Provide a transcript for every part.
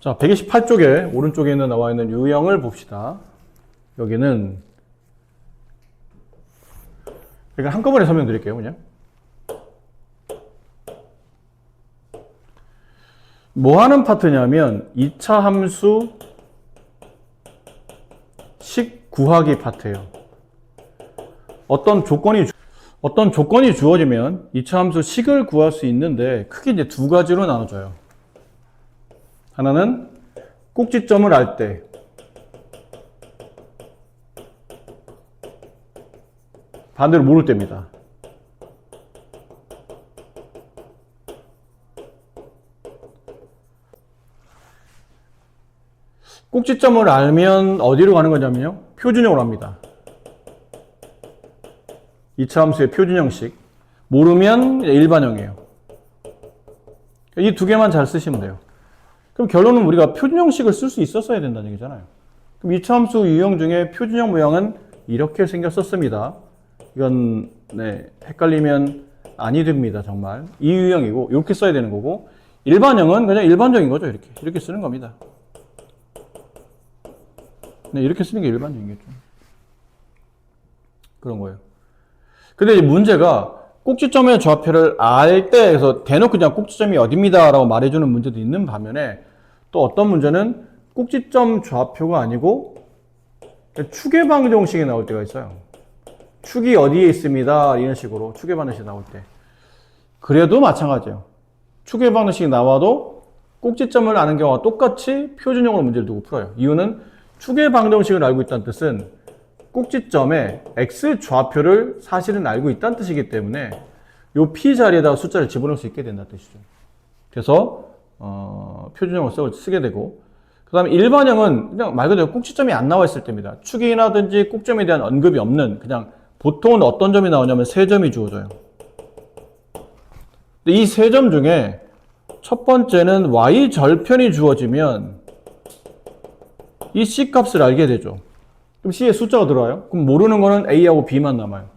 자, 128쪽에 오른쪽에 나와 있는 유형을 봅시다. 여기는 그러니까 한꺼번에 설명드릴게요. 그냥 뭐 하는 파트냐면 2차 함수 식 구하기 파트예요. 어떤 조건이 주어지면 2차 함수 식을 구할 수 있는데 크게 이제 두 가지로 나눠져요. 하나는 꼭지점을 알 때, 반대로 모를 때입니다. 꼭지점을 알면 어디로 가는 거냐면요. 표준형으로 합니다. 2차 함수의 표준형식. 모르면 일반형이에요. 이 두 개만 잘 쓰시면 돼요. 그럼 결론은 우리가 표준형식을 쓸 수 있었어야 된다는 얘기잖아요. 그럼 2차 함수 유형 중에 표준형 모양은 이렇게 생겼었습니다. 이건 헷갈리면 아니 됩니다. 정말. 이 유형이고 이렇게 써야 되는 거고, 일반형은 그냥 일반적인 거죠. 이렇게 쓰는 겁니다. 이렇게 쓰는 게 일반적이겠죠. 그런 거예요. 근데 이 문제가 꼭지점의 좌표를 알 때, 그래서 대놓고 그냥 꼭지점이 어딥니다 라고 말해주는 문제도 있는 반면에, 또 어떤 문제는 꼭지점 좌표가 아니고 축의 방정식이 나올 때가 있어요. 축이 어디에 있습니다 이런 식으로 축의 방정식이 나올 때, 그래도 마찬가지예요. 축의 방정식이 나와도 꼭지점을 아는 경우와 똑같이 표준형으로 문제를 두고 풀어요. 이유는 축의 방정식을 알고 있다는 뜻은 꼭지점의 x 좌표를 사실은 알고 있다는 뜻이기 때문에 이 p 자리에다가 숫자를 집어넣을 수 있게 된다는 뜻이죠. 그래서 표준형으로 쓰게 되고, 그 다음에 일반형은 그냥 말 그대로 꼭지점이 안 나와 있을 때입니다. 축이라든지 꼭점에 대한 언급이 없는, 그냥 보통은 어떤 점이 나오냐면 세 점이 주어져요. 이 세 점 중에 첫 번째는 y 절편이 주어지면 이 c 값을 알게 되죠. 그럼 c에 숫자가 들어와요. 그럼 모르는 거는 a하고 b만 남아요.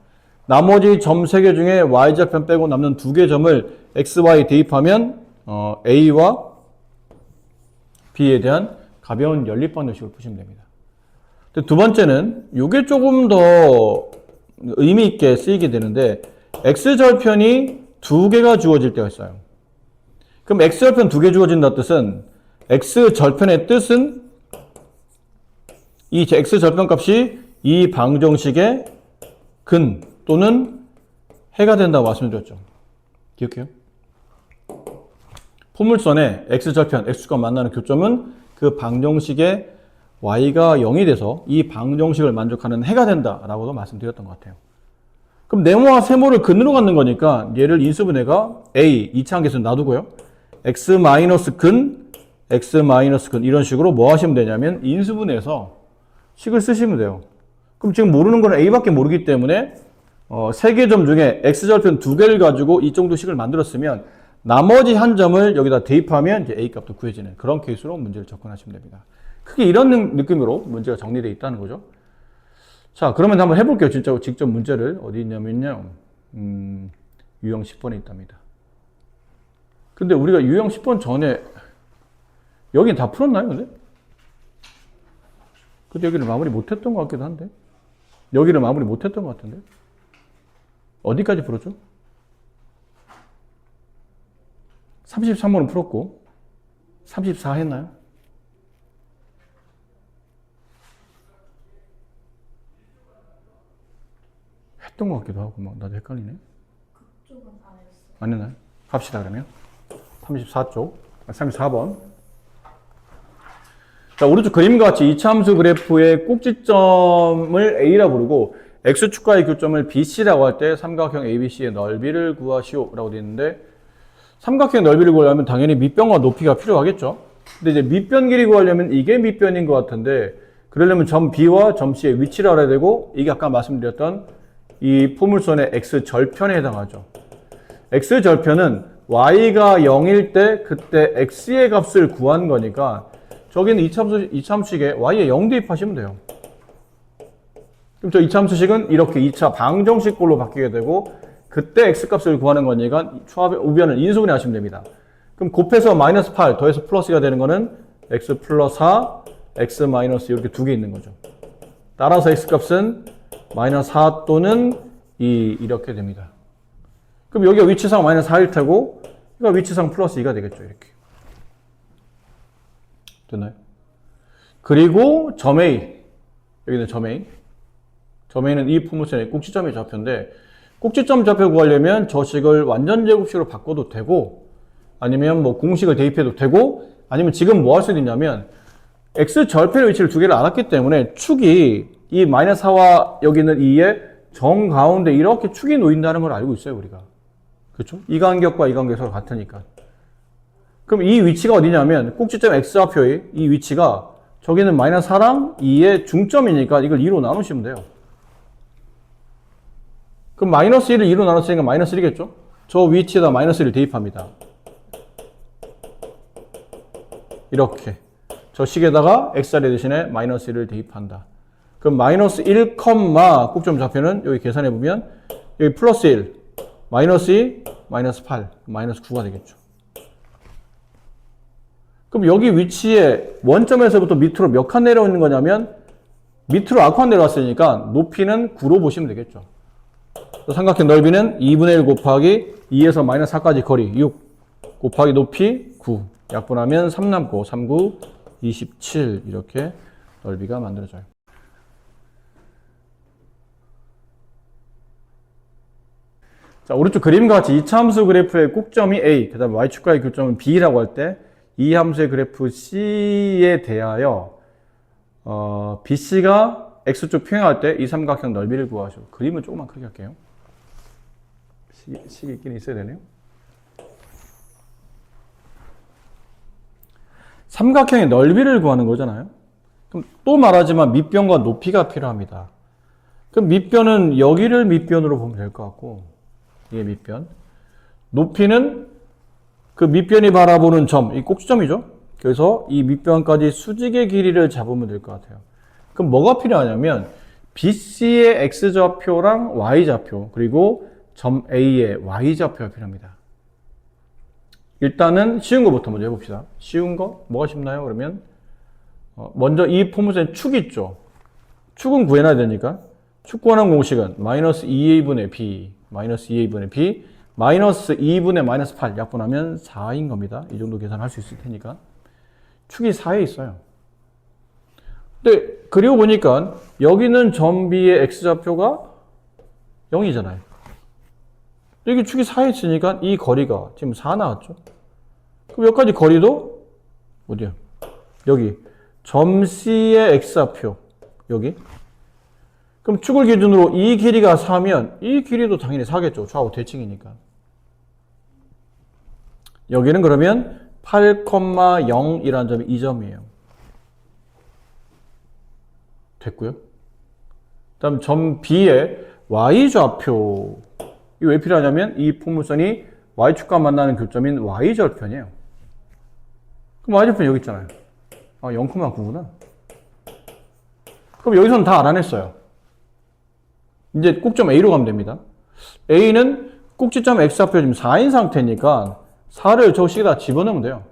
나머지 점 3개 중에 y절편 빼고 남는 2개 점을 x, y 대입하면 a와 b에 대한 가벼운 연립방정식을 푸시면 됩니다. 두 번째는 이게 조금 더 의미 있게 쓰이게 되는데, x절편이 2개가 주어질 때가 있어요. 그럼 x절편 2개 주어진다는 뜻은 x절편의 뜻은 이 x절편 값이 이 방정식의 근 또는 해가 된다고 말씀드렸죠. 기억해요? 포물선에 x절편, x축과 만나는 교점은 그 방정식의 y가 0이 돼서 이 방정식을 만족하는 해가 된다라고도 말씀드렸던 것 같아요. 그럼 네모와 세모를 근으로 갖는 거니까 얘를 인수분해가 a, 2차 함계수는 놔두고요. x 마이너스 근, x 마이너스 근 이런 식으로 뭐 하시면 되냐면 인수분해해서 식을 쓰시면 돼요. 그럼 지금 모르는 거는 a밖에 모르기 때문에 3개 점 중에 x절편 2개를 가지고 이 정도 식을 만들었으면 나머지 한 점을 여기다 대입하면 이제 a 값도 구해지는 그런 케이스로 문제를 접근하시면 됩니다. 크게 이런 느낌으로 문제가 정리되어 있다는 거죠. 자, 그러면 한번 해볼게요. 진짜 직접 문제를. 어디 있냐면요. 유형 10번에 있답니다. 근데 우리가 유형 10번 전에 여긴 다 풀었나요? 근데 여기를 마무리 못했던 것 같기도 한데. 여기를 마무리 못했던 것 같은데. 어디까지 풀었죠? 33번은 풀었고 34 했나요? 했던 것 같기도 하고 막 나도 헷갈리네. 그쪽은 안 했어. 안 했나요? 갑시다 그러면. 34쪽 34번. 자, 오른쪽 그림과 같이 이차함수 그래프의 꼭지점을 A라 부르고 X축과의 교점을 BC라고 할 때 삼각형 ABC의 넓이를 구하시오 라고 되어 있는데, 삼각형의 넓이를 구하려면 당연히 밑변과 높이가 필요하겠죠. 근데 이제 밑변 길이 구하려면 이게 밑변인 것 같은데, 그러려면 점 B와 점 C의 위치를 알아야 되고, 이게 아까 말씀드렸던 이 포물선의 X절편에 해당하죠. X절편은 Y가 0일 때 그때 X의 값을 구한 거니까 저기는 이차함수식에 Y에 0 대입하시면 돼요. 그럼 저 이차함수식은 이렇게 2차 방정식꼴로 바뀌게 되고, 그때 X값을 구하는 거니까 우변을 인수분해 하시면 됩니다. 그럼 곱해서 마이너스 8 더해서 플러스가 되는 거는 x 플러스 4, x 마이너스 이렇게 두 개 있는 거죠. 따라서 x값은 마이너스 4 또는 2 이렇게 됩니다. 그럼 여기가 위치상 마이너스 4일 테고 이거 위치상 플러스 2가 되겠죠. 이렇게. 됐나요? 그리고 점 A. 여기는 점 A. 점 A는 이 포물선의 꼭지점의 좌표인데 꼭지점 좌표 구하려면 저 식을 완전 제곱식으로 바꿔도 되고 아니면 뭐 공식을 대입해도 되고 아니면 지금 뭐 할 수도 있냐면 x 절편의 위치를 두 개를 알았기 때문에 축이 이 마이너스 4와 여기 있는 2의 정 가운데 이렇게 축이 놓인다는 걸 알고 있어요, 우리가. 그렇죠? 이 간격과 이 간격이 서로 같으니까. 그럼 이 위치가 어디냐면 꼭지점 x좌표의 이 위치가 저기는 마이너스 4랑 2의 중점이니까 이걸 2로 나누시면 돼요. 그럼 마이너스 1을 2로 나눴으니까 마이너스 1이겠죠? 저 위치에다 마이너스 1을 대입합니다. 이렇게. 저 식에다가 x자리 대신에 마이너스 1을 대입한다. 그럼 마이너스 1, 꼭지점 좌표는 여기 계산해보면 여기 플러스 1, 마이너스 2, 마이너스 8, 마이너스 9가 되겠죠. 그럼 여기 위치에 원점에서부터 밑으로 몇 칸 내려오는 거냐면 밑으로 아칸 내려왔으니까 높이는 9로 보시면 되겠죠. 삼각형 넓이는 2분의 1 곱하기 2에서 마이너스 4까지 거리 6 곱하기 높이 9 약분하면 3 남고 3, 9, 27 이렇게 넓이가 만들어져요. 자, 오른쪽 그림과 같이 이차함수 그래프의 꼭점이 A, 그 다음에 y축과의 교점은 B라고 할 때 이 함수의 그래프 C에 대하여 BC가 X축 평행할 때 이 삼각형 넓이를 구하시오. 그림을 조금만 크게 할게요. 식이 있긴 있어야 되네요. 삼각형의 넓이를 구하는 거잖아요. 그럼 또 말하지만 밑변과 높이가 필요합니다. 그럼 밑변은 여기를 밑변으로 보면 될 것 같고 이게 밑변. 높이는 그 밑변이 바라보는 점, 이 꼭지점이죠. 그래서 이 밑변까지 수직의 길이를 잡으면 될 것 같아요. 그럼 뭐가 필요하냐면 BC의 X좌표랑 Y좌표 그리고 점 A의 Y좌표가 필요합니다. 일단은 쉬운 거부터 먼저 해봅시다. 쉬운 거? 뭐가 쉽나요? 그러면 먼저 이 포물선에 축이 있죠. 축은 구해놔야 되니까 축 구하는 공식은 마이너스 2a분의 b 마이너스 2a분의 b 마이너스 2분의 마이너스 8 약분하면 4인 겁니다. 이 정도 계산할 수 있을 테니까. 축이 4에 있어요. 근데 그리고 보니까 여기는 점 B의 X좌표가 0이잖아요. 여기 축이 4에 있으니까 이 거리가 지금 4 나왔죠. 그럼 여기까지 거리도 어디야? 여기 점 C의 X좌표 여기. 그럼 축을 기준으로 이 길이가 4면 이 길이도 당연히 4겠죠. 좌우 대칭이니까. 여기는 그러면 8,0이라는 점이 이 점이에요. 됐고요. 다음 점 B의 Y좌표. 이게 왜 필요하냐면 이 포물선이 Y축과 만나는 교점인 Y절편이에요. 그럼 Y절편 여기 있잖아요. 아, 0,9구나. 그럼 여기서는 다 알아냈어요. 이제 꼭점 A로 가면 됩니다. A는 꼭지점 X좌표 지금 4인 상태니까 4를 저 식에다 집어넣으면 돼요.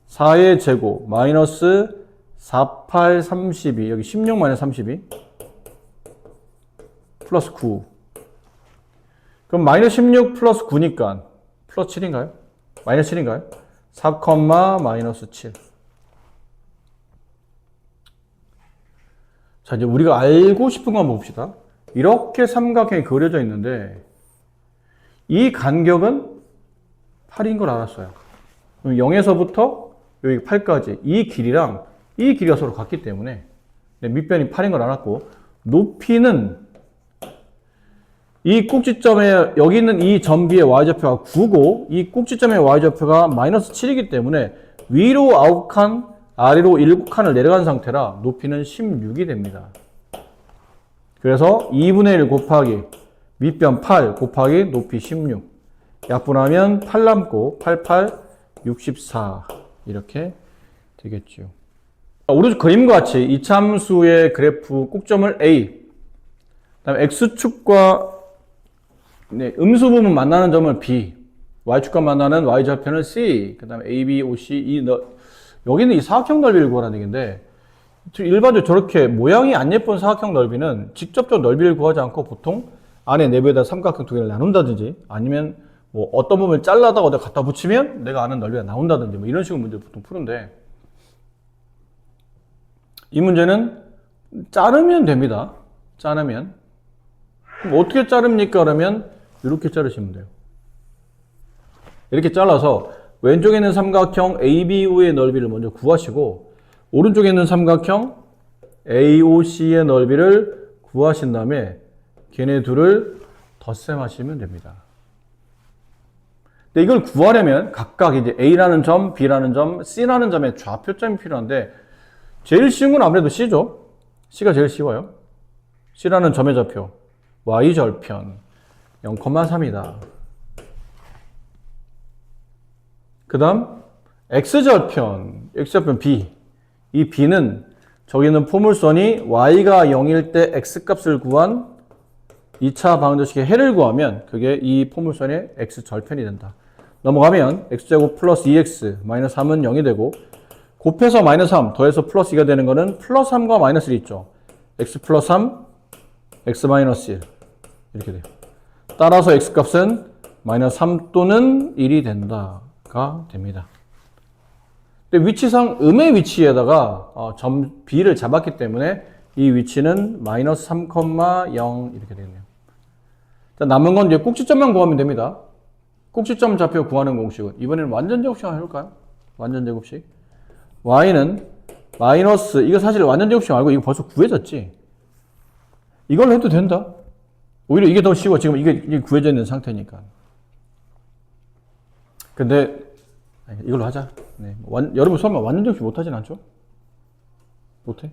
4의 제곱 마이너스 4, 8, 32 여기 16 마이너스 32 플러스 9 그럼 마이너스 16 플러스 9니까 플러스 7인가요? 마이너스 7인가요? 4, 마이너스 7 자 이제 우리가 알고 싶은 거 한번 봅시다. 이렇게 삼각형이 그려져 있는데 이 간격은 8인 걸 알았어요. 그럼 0에서부터 여기 8까지 이 길이랑 이 길이가 서로 같기 때문에 밑변이 8인 걸 알았고 높이는 이 꼭지점에 여기 있는 이 점 B의 Y좌표가 9고 이 꼭지점의 Y좌표가 마이너스 7이기 때문에 위로 9칸 아래로 7칸을 내려간 상태라 높이는 16이 됩니다. 그래서 2분의 1 곱하기 밑변 8 곱하기 높이 16 약분하면 8 남고 88, 64 이렇게 되겠죠. 오른쪽 그림과 같이 이차함수의 그래프 꼭점을 A 그다음에 X축과 음수 부분 만나는 점을 B Y축과 만나는 Y좌표는 C 그 다음에 A, B, O, C 여기는 이 사각형 넓이를 구하라는 얘기인데 일반적으로 저렇게 모양이 안 예쁜 사각형 넓이는 직접적 넓이를 구하지 않고 보통 안에 내부에다 삼각형 두 개를 나눈다든지 아니면 뭐 어떤 부분을 잘라다가 어디 갖다 붙이면 내가 아는 넓이가 나온다든지 뭐 이런 식으로 문제를 보통 푸는데 이 문제는 자르면 됩니다. 자르면. 그럼 어떻게 자릅니까? 그러면 이렇게 자르시면 돼요. 이렇게 잘라서 왼쪽에 있는 삼각형 ABO의 넓이를 먼저 구하시고 오른쪽에 있는 삼각형 AOC의 넓이를 구하신 다음에 걔네 둘을 덧셈하시면 됩니다. 근데 이걸 구하려면 각각 이제 A라는 점, B라는 점, C라는 점에 좌표점이 필요한데 제일 쉬운 건 아무래도 C죠. C가 제일 쉬워요. C라는 점의 좌표 Y절편 0,3이다. 그 다음 X절편 B. 이 B는 저기 있는 포물선이 Y가 0일 때 X값을 구한 2차 방정식의 해를 구하면 그게 이 포물선의 X절편이 된다. 넘어가면 X제곱 플러스 2X 마이너스 3은 0이 되고 곱해서 마이너스 3 더해서 플러스 2가 되는 거는 플러스 3과 마이너스 1이 있죠. X 플러스 3, X 마이너스 1 이렇게 돼요. 따라서 X값은 마이너스 3 또는 1이 된다가 됩니다. 근데 위치상 음의 위치에다가 점 B를 잡았기 때문에 이 위치는 마이너스 3,0 이렇게 되겠네요. 자, 남은 건 이제 꼭지점만 구하면 됩니다. 꼭지점 좌표 구하는 공식은 이번에는 완전 제곱식 한번 해볼까요? 완전 제곱식. Y는 마이너스 이거 사실 완전 제곱식 말고 이거 벌써 구해졌지. 이걸 해도 된다. 오히려 이게 더 쉬워. 지금 이게 구해져 있는 상태니까. 근데 이걸로 하자. 네. 여러분 설마 완전 제곱식 못하진 않죠? 못해?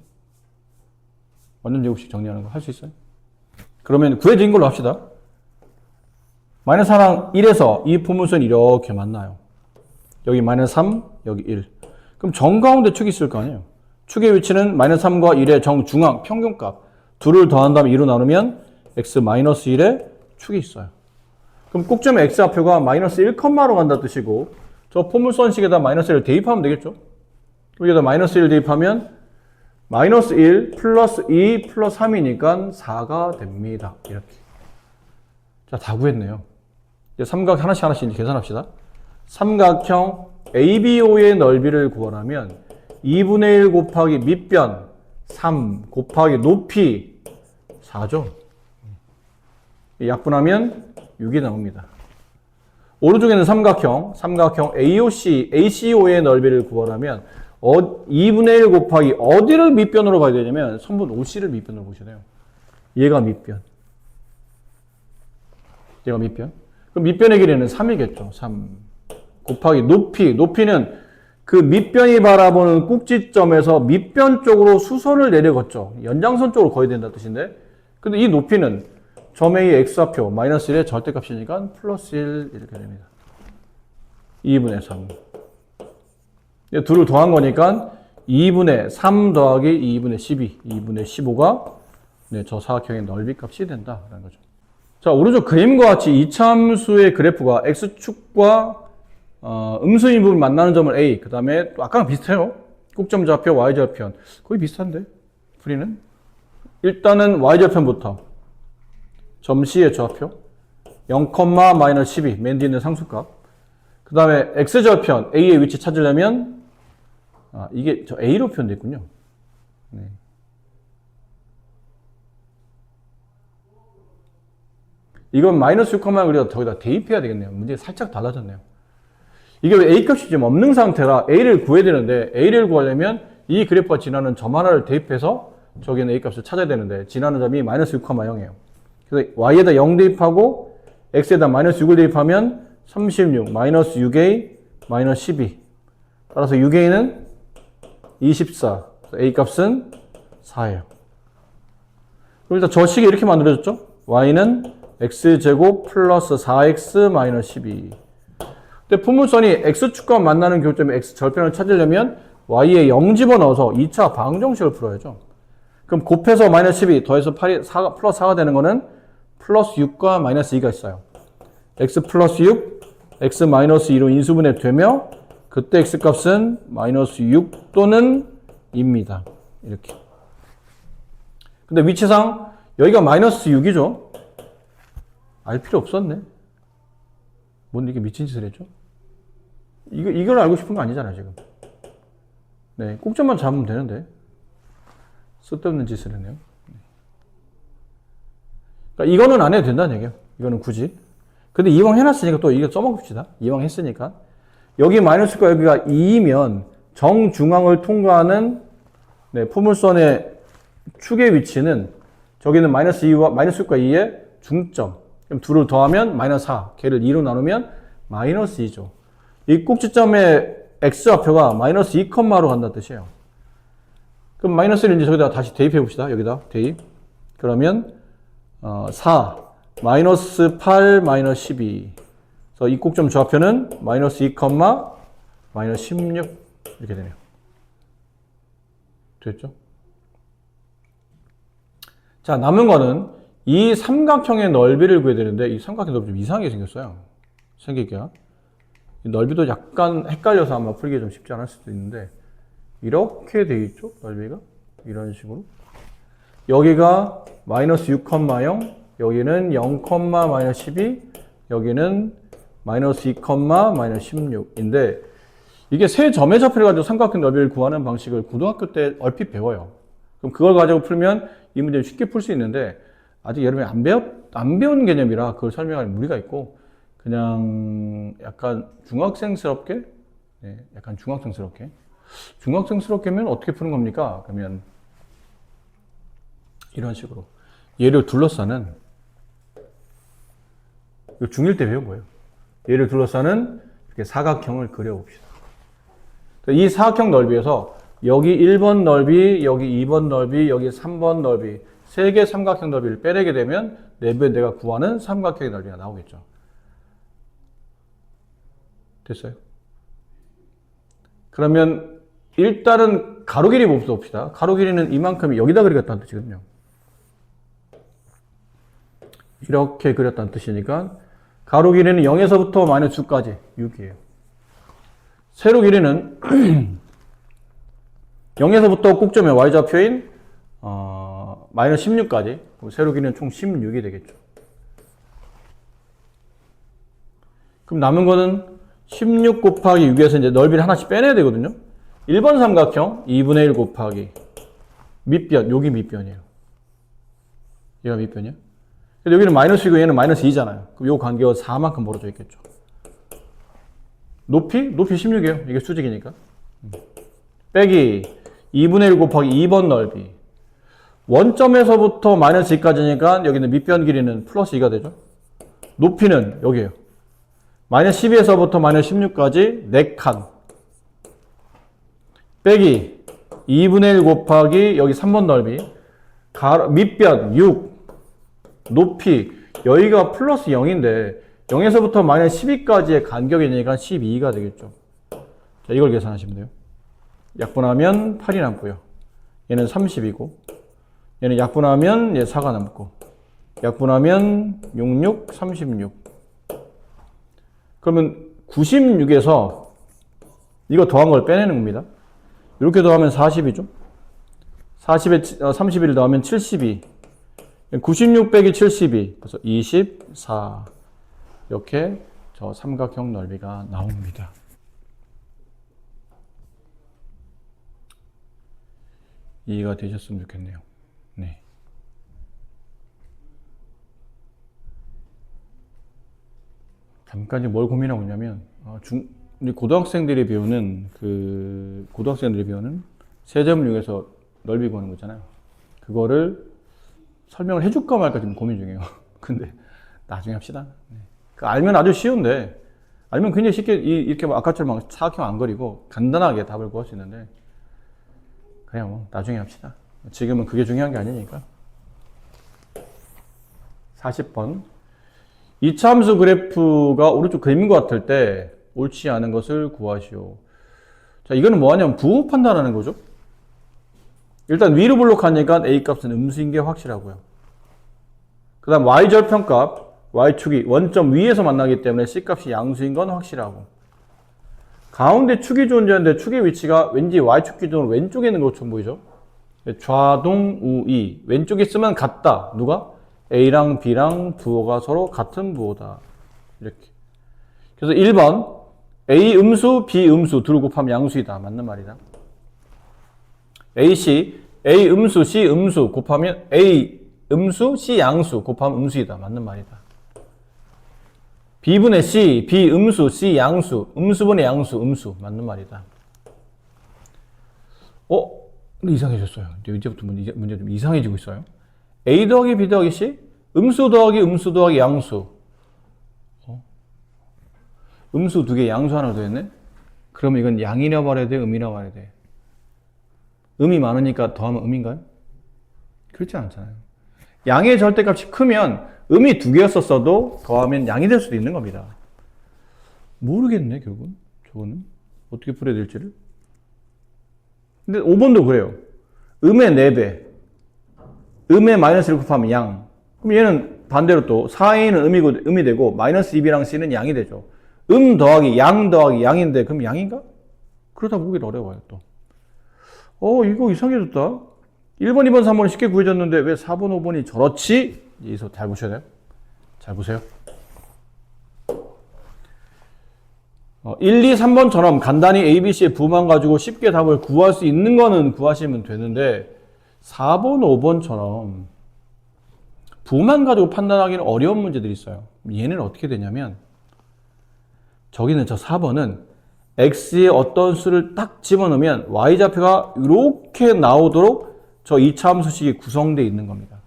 완전 제곱식 정리하는 거 할 수 있어요? 그러면 구해진 걸로 합시다. 마이너스 4랑 1에서 이 포물선이 이렇게 만나요. 여기 마이너스 3, 여기 1. 그럼 정가운데 축이 있을 거 아니에요. 축의 위치는 마이너스 3과 1의 정중앙 평균값 둘을 더한 다음에 2로 나누면 x 마이너스 1의 축이 있어요. 그럼 꼭점의 x좌표가 마이너스 1,로 간다 뜻이고 저 포물선식에다 마이너스 1을 대입하면 되겠죠. 여기다 마이너스 1 대입하면 마이너스 1 플러스 2 플러스 3이니까 4가 됩니다. 이렇게. 자, 다 구했네요. 이제 삼각 하나씩 계산합시다. 삼각형 ABO의 넓이를 구하려면 2분의 1 곱하기 밑변 3 곱하기 높이 4죠. 약분하면 6이 나옵니다. 오른쪽에는 삼각형 ACO의 넓이를 구하려면 2분의 1 곱하기 어디를 밑변으로 봐야 되냐면 선분 OC를 밑변으로 보셔야 돼요. 얘가 밑변. 얘가 밑변. 그럼 밑변의 길이는 3이겠죠. 3 곱하기 높이는 그 밑변이 바라보는 꼭지점에서 밑변 쪽으로 수선을 내려갔죠. 연장선 쪽으로 거의 된다 뜻인데 근데 이 높이는 점 A의 x좌표 마이너스 1의 절대값이니까 플러스 1 이렇게 됩니다. 2분의 3 둘을 더한 거니까 2분의 3 더하기 2분의 12 2분의 15가 네, 저 사각형의 넓이 값이 된다라는 거죠. 자, 오른쪽 그림과 같이 이차함수의 그래프가 x축과 음수인 부분 만나는 점을 A, 그 다음에 또 아까랑 비슷해요. 꼭점 좌표, y절편. 거의 비슷한데, 풀이는? 일단은 y절편부터 점 C의 좌표 0, 마이너스 12, 맨 뒤에 있는 상수값. 그 다음에 x절편, A의 위치 찾으려면 이게 저 A로 표현되어 있군요. 네. 이건 마이너스 6,를 우리가 저기다 대입해야 되겠네요. 문제가 살짝 달라졌네요. 이게 왜 A값이 지금 없는 상태라 A를 구해야 되는데 A를 구하려면 이 그래프가 지나는 점 하나를 대입해서 저기는 A값을 찾아야 되는데 지나는 점이 마이너스 6,0이에요. 그래서 Y에다 0 대입하고 X에다 마이너스 6을 대입하면 36, 마이너스 6A, 마이너스 12. 따라서 6A는 24. A값은 4예요. 그럼 일단 저 식이 이렇게 만들어졌죠? Y는 x제곱 플러스 4x 마이너스 12. 근데 포물선이 x축과 만나는 교점의 x절편을 찾으려면 y에 0 집어넣어서 2차 방정식을 풀어야죠. 그럼 곱해서 마이너스 12 더해서 8이 4, 플러스 4가 되는 거는 플러스 6과 마이너스 2가 있어요. x 플러스 6, x 마이너스 2로 인수분해 되며 그때 x값은 마이너스 6 또는 2입니다. 이렇게. 근데 위치상 여기가 마이너스 6이죠. 알 필요 없었네. 뭔 이게 미친 짓을 했죠? 이걸 알고 싶은 거 아니잖아, 지금. 네, 꼭점만 잡으면 되는데. 쓸데없는 짓을 했네요. 그러니까 이거는 안 해도 된다는 얘기예요. 이거는 굳이. 근데 이왕 해놨으니까 또 이거 써먹읍시다. 이왕 했으니까. 여기 마이너스가 여기가 2이면 정중앙을 통과하는 네, 포물선의 축의 위치는 저기는 마이너스 2와 마이너스 6과 2의 중점. 그럼 둘을 더하면 마이너스 4. 걔를 2로 나누면 마이너스 2죠. 이 꼭지점의 x좌표가 마이너스 2컴마로 간다는 뜻이에요. 그럼 마이너스를 이제 저기다 다시 대입해 봅시다. 여기다 대입. 그러면 4 마이너스 8 마이너스 12. 그래서 이 꼭점 좌표는 마이너스 2 마이너스 16 이렇게 되네요. 됐죠? 자, 남은 거는 이 삼각형의 넓이를 구해야 되는데 이 삼각형 넓이 좀 이상하게 생겼어요. 생기기가. 넓이도 약간 헷갈려서 아마 풀기 좀 쉽지 않을 수도 있는데 이렇게 돼 있죠? 넓이가 이런 식으로. 여기가 마이너스 6, 0 여기는 0, 마이너스 12 여기는 마이너스 2, 마이너스 16인데 이게 세 점의 좌표를 가지고 삼각형 넓이를 구하는 방식을 고등학교 때 얼핏 배워요. 그럼 그걸 가지고 풀면 이 문제를 쉽게 풀 수 있는데 아직 여러분이 안 배운 개념이라 그걸 설명할 무리가 있고 그냥 약간 중학생스럽게 네, 약간 중학생스럽게면 어떻게 푸는 겁니까? 그러면 이런 식으로 얘를 둘러싸는 이거 중1 때 배운 거예요. 얘를 둘러싸는 이렇게 사각형을 그려봅시다. 이 사각형 넓이에서 여기 1번 넓이, 여기 2번 넓이, 여기 3번 넓이 세 개 삼각형 넓이를 빼내게 되면 내가 구하는 삼각형의 넓이가 나오겠죠. 됐어요? 그러면 일단은 가로 길이 봅시다. 가로 길이는 이만큼이 여기다 그리겠다는 뜻이거든요. 이렇게 그렸다는 뜻이니까 가로 길이는 0에서부터 마이너스 2까지 6이에요. 세로 길이는 0에서부터 꼭점의 y좌표인 마이너스 16까지 세로 길이는 총 16이 되겠죠. 그럼 남은 거는 16 곱하기 6에서 이제 넓이를 하나씩 빼내야 되거든요. 1번 삼각형 2분의 1 곱하기 밑변, 여기 밑변이에요. 얘가 밑변이야. 근데 여기는 마이너스이고 얘는 마이너스 2잖아요. 그럼 요 간격은 4만큼 벌어져 있겠죠. 높이 16이에요. 이게 수직이니까. 빼기 2분의 1 곱하기 2번 넓이. 원점에서부터 마이너스 2까지니까 여기는 밑변 길이는 플러스 2가 되죠. 높이는 여기에요. 마이너스 12에서부터 마이너스 16까지 4칸. 빼기 2분의 1 곱하기 여기 3번 넓이. 밑변 6. 높이 여기가 플러스 0인데 0에서부터 마이너스 12까지의 간격이니까 12가 되겠죠. 자, 이걸 계산하시면 돼요. 약분하면 8이 남고요. 얘는 30이고 얘는 약분하면 얘 4가 남고 약분하면 66, 36. 그러면 96에서 이거 더한 걸 빼내는 겁니다. 이렇게 더하면 40이죠. 40에 31을 더하면 72. 96 빼기 72. 그래서 24. 이렇게 저 삼각형 넓이가 나옵니다. 이해가 되셨으면 좋겠네요. 네. 잠깐 뭘 고민하고 있냐면 고등학생들이 배우는 세점을 이용해서 넓이 구하는 거 있잖아요. 그거를 설명을 해줄까 말까 지금 고민 중이에요. 근데 나중에 합시다. 네. 알면 아주 쉬운데 알면 굉장히 쉽게 이렇게 아까처럼 사각형 안 그리고 간단하게 답을 구할 수 있는데 그냥 뭐 나중에 합시다. 지금은 그게 중요한 게 아니니까. 40번. 이차함수 그래프가 오른쪽 그림인 것 같을 때 옳지 않은 것을 구하시오. 자, 이거는 뭐 하냐면 부호 판단하는 거죠. 일단 위로 블록하니까 A 값은 음수인 게 확실하고요. 그 다음 Y절편값, Y축이 원점 위에서 만나기 때문에 C 값이 양수인 건 확실하고. 가운데 축이 존재하는데 축의 위치가 왠지 Y축 기준으로 왼쪽에 있는 것처럼 보이죠? 좌동우이. 왼쪽에 있으면 같다. 누가? A랑 B랑 부호가 서로 같은 부호다. 이렇게. 그래서 1번 A 음수, B 음수 둘 곱하면 양수이다. 맞는 말이다. AC, A 음수, C 음수 곱하면 A 음수, C 양수 곱하면 음수이다. 맞는 말이다. B분의 C, B 음수, C 양수, 음수분의 양수, 음수. 맞는 말이다. 근데 이상해졌어요. 이제부터 문제 좀 이상해지고 있어요. A 더하기 B 더하기 C, 음수 더하기 음수 더하기 양수. 음수 두 개, 양수 하나 더 했네? 그러면 이건 양이라 말해야 돼, 음이라 말해야 돼? 음이 많으니까 더하면 음인가요? 그렇지 않잖아요. 양의 절대값이 크면 음이 두 개였었어도 더하면 양이 될 수도 있는 겁니다. 모르겠네, 결국은. 저거는. 어떻게 풀어야 될지를. 근데 5번도 그래요. 음의 4배. 음의 마이너스 1 곱하면 양. 그럼 얘는 반대로 또 4a는 음이 되고 마이너스 2b랑 c는 양이 되죠. 더하기 양 더하기 양인데 그럼 양인가? 그러다 보기 어려워요 또. 이거 이상해졌다. 1번, 2번, 3번이 쉽게 구해졌는데 왜 4번, 5번이 저렇지? 여기서 잘 보셔야 돼요. 잘 보세요. 1, 2, 3번처럼 간단히 A, B, C의 부만 가지고 쉽게 답을 구할 수 있는 거는 구하시면 되는데 4번, 5번처럼 부만 가지고 판단하기는 어려운 문제들이 있어요. 얘는 어떻게 되냐면 저기는 저 4번은 x의 어떤 수를 딱 집어넣으면 y좌표가 이렇게 나오도록 저 2차 함수식이 구성되어 있는 겁니다.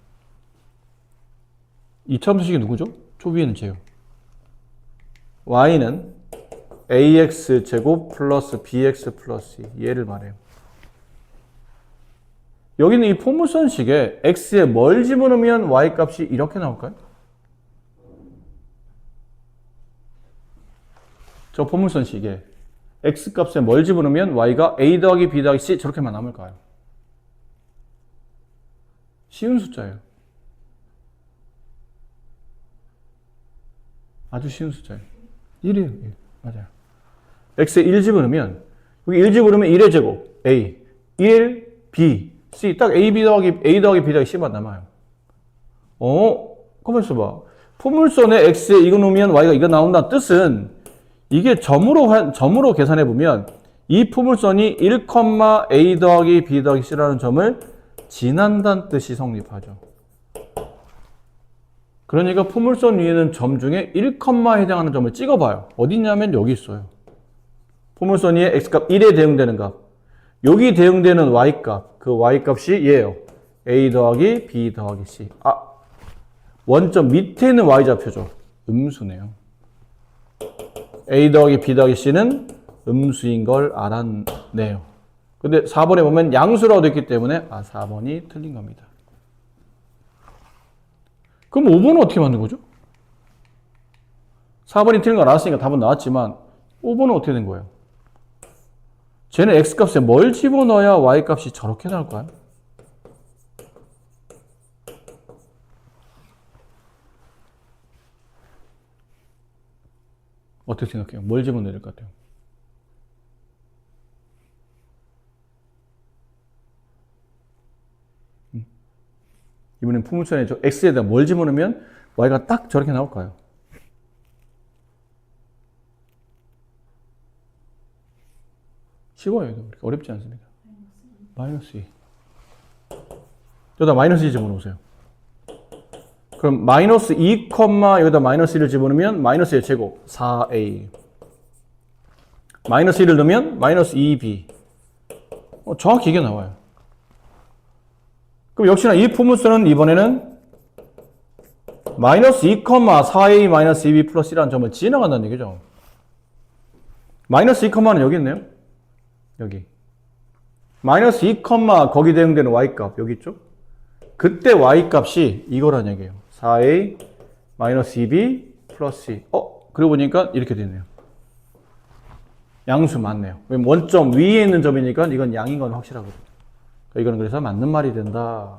2차 함수식이 누구죠? 저 위에는 쟤요. y는 ax 제곱 플러스 bx 플러스 얘를 말해요. 여기는 이 포물선식에 x에 뭘 집어넣으면 y 값이 이렇게 나올까요? 저 포물선식에 x 값에 뭘 집어넣으면 y가 a 더하기 b 더하기 c 저렇게만 남을까요? 쉬운 숫자예요. 아주 쉬운 숫자예요. 1이에요. 1. 맞아요. x에 1 집어넣으면 여기 1 집어넣으면 1의 제곱 a 1 b c 딱 a 더하기 b 더하기 c만 남아요. 가만 있어봐. 포물선에 x에 이거 놓으면 y가 이거 나온다는 뜻은 이게 점으로 계산해 보면 이 포물선이 1, a 더하기 b 더하기 c라는 점을 지난다는 뜻이 성립하죠. 그러니까 포물선 위에는 점 중에 1,에 해당하는 점을 찍어봐요. 어디 있냐면 여기 있어요. 포물선 위에 x값 1에 대응되는 값. 여기 대응되는 y값. 그 y값이 얘예요. a 더하기 b 더하기 c. 원점 밑에 있는 y좌표죠. 음수네요. a 더하기 b 더하기 c는 음수인 걸 알았네요. 근데 4번에 보면 양수라고 되어 있기 때문에 4번이 틀린 겁니다. 그럼 5번은 어떻게 만든 거죠? 4번이 틀린 걸 알았으니까 답은 나왔지만 5번은 어떻게 된 거예요? 쟤는 x값에 뭘 집어넣어야 y값이 저렇게 나올까요? 어떻게 생각해요? 뭘 집어넣어야 될 것 같아요? 이번엔 포물선에 저 x에다 뭘 집어넣으면 y가 딱 저렇게 나올까요? 쉬워요. 어렵지 않습니다. 마이너스 2. 여기다 마이너스 2 집어넣으세요. 그럼 마이너스 2, 여기다 마이너스 1을 집어넣으면 마이너스 1 제곱 4a. 마이너스 1을 넣으면 마이너스 2b. 정확히 이게 나와요. 그럼 역시나 이 포물선은 이번에는 마이너스 2, 4a 마이너스 2b 플러스 1이라는 점을 지나간다는 얘기죠. 마이너스 2,는 여기 있네요. 여기. 마이너스 2, 거기 대응되는 y값 여기 있죠. 그때 y값이 이거란 얘기예요. 4a 마이너스 2b 플러스 2. 그러고 보니까 이렇게 되네요. 양수 맞네요. 왜냐면 원점 위에 있는 점이니까 이건 양인 건 확실하거든요. 이거는 그래서 맞는 말이 된다.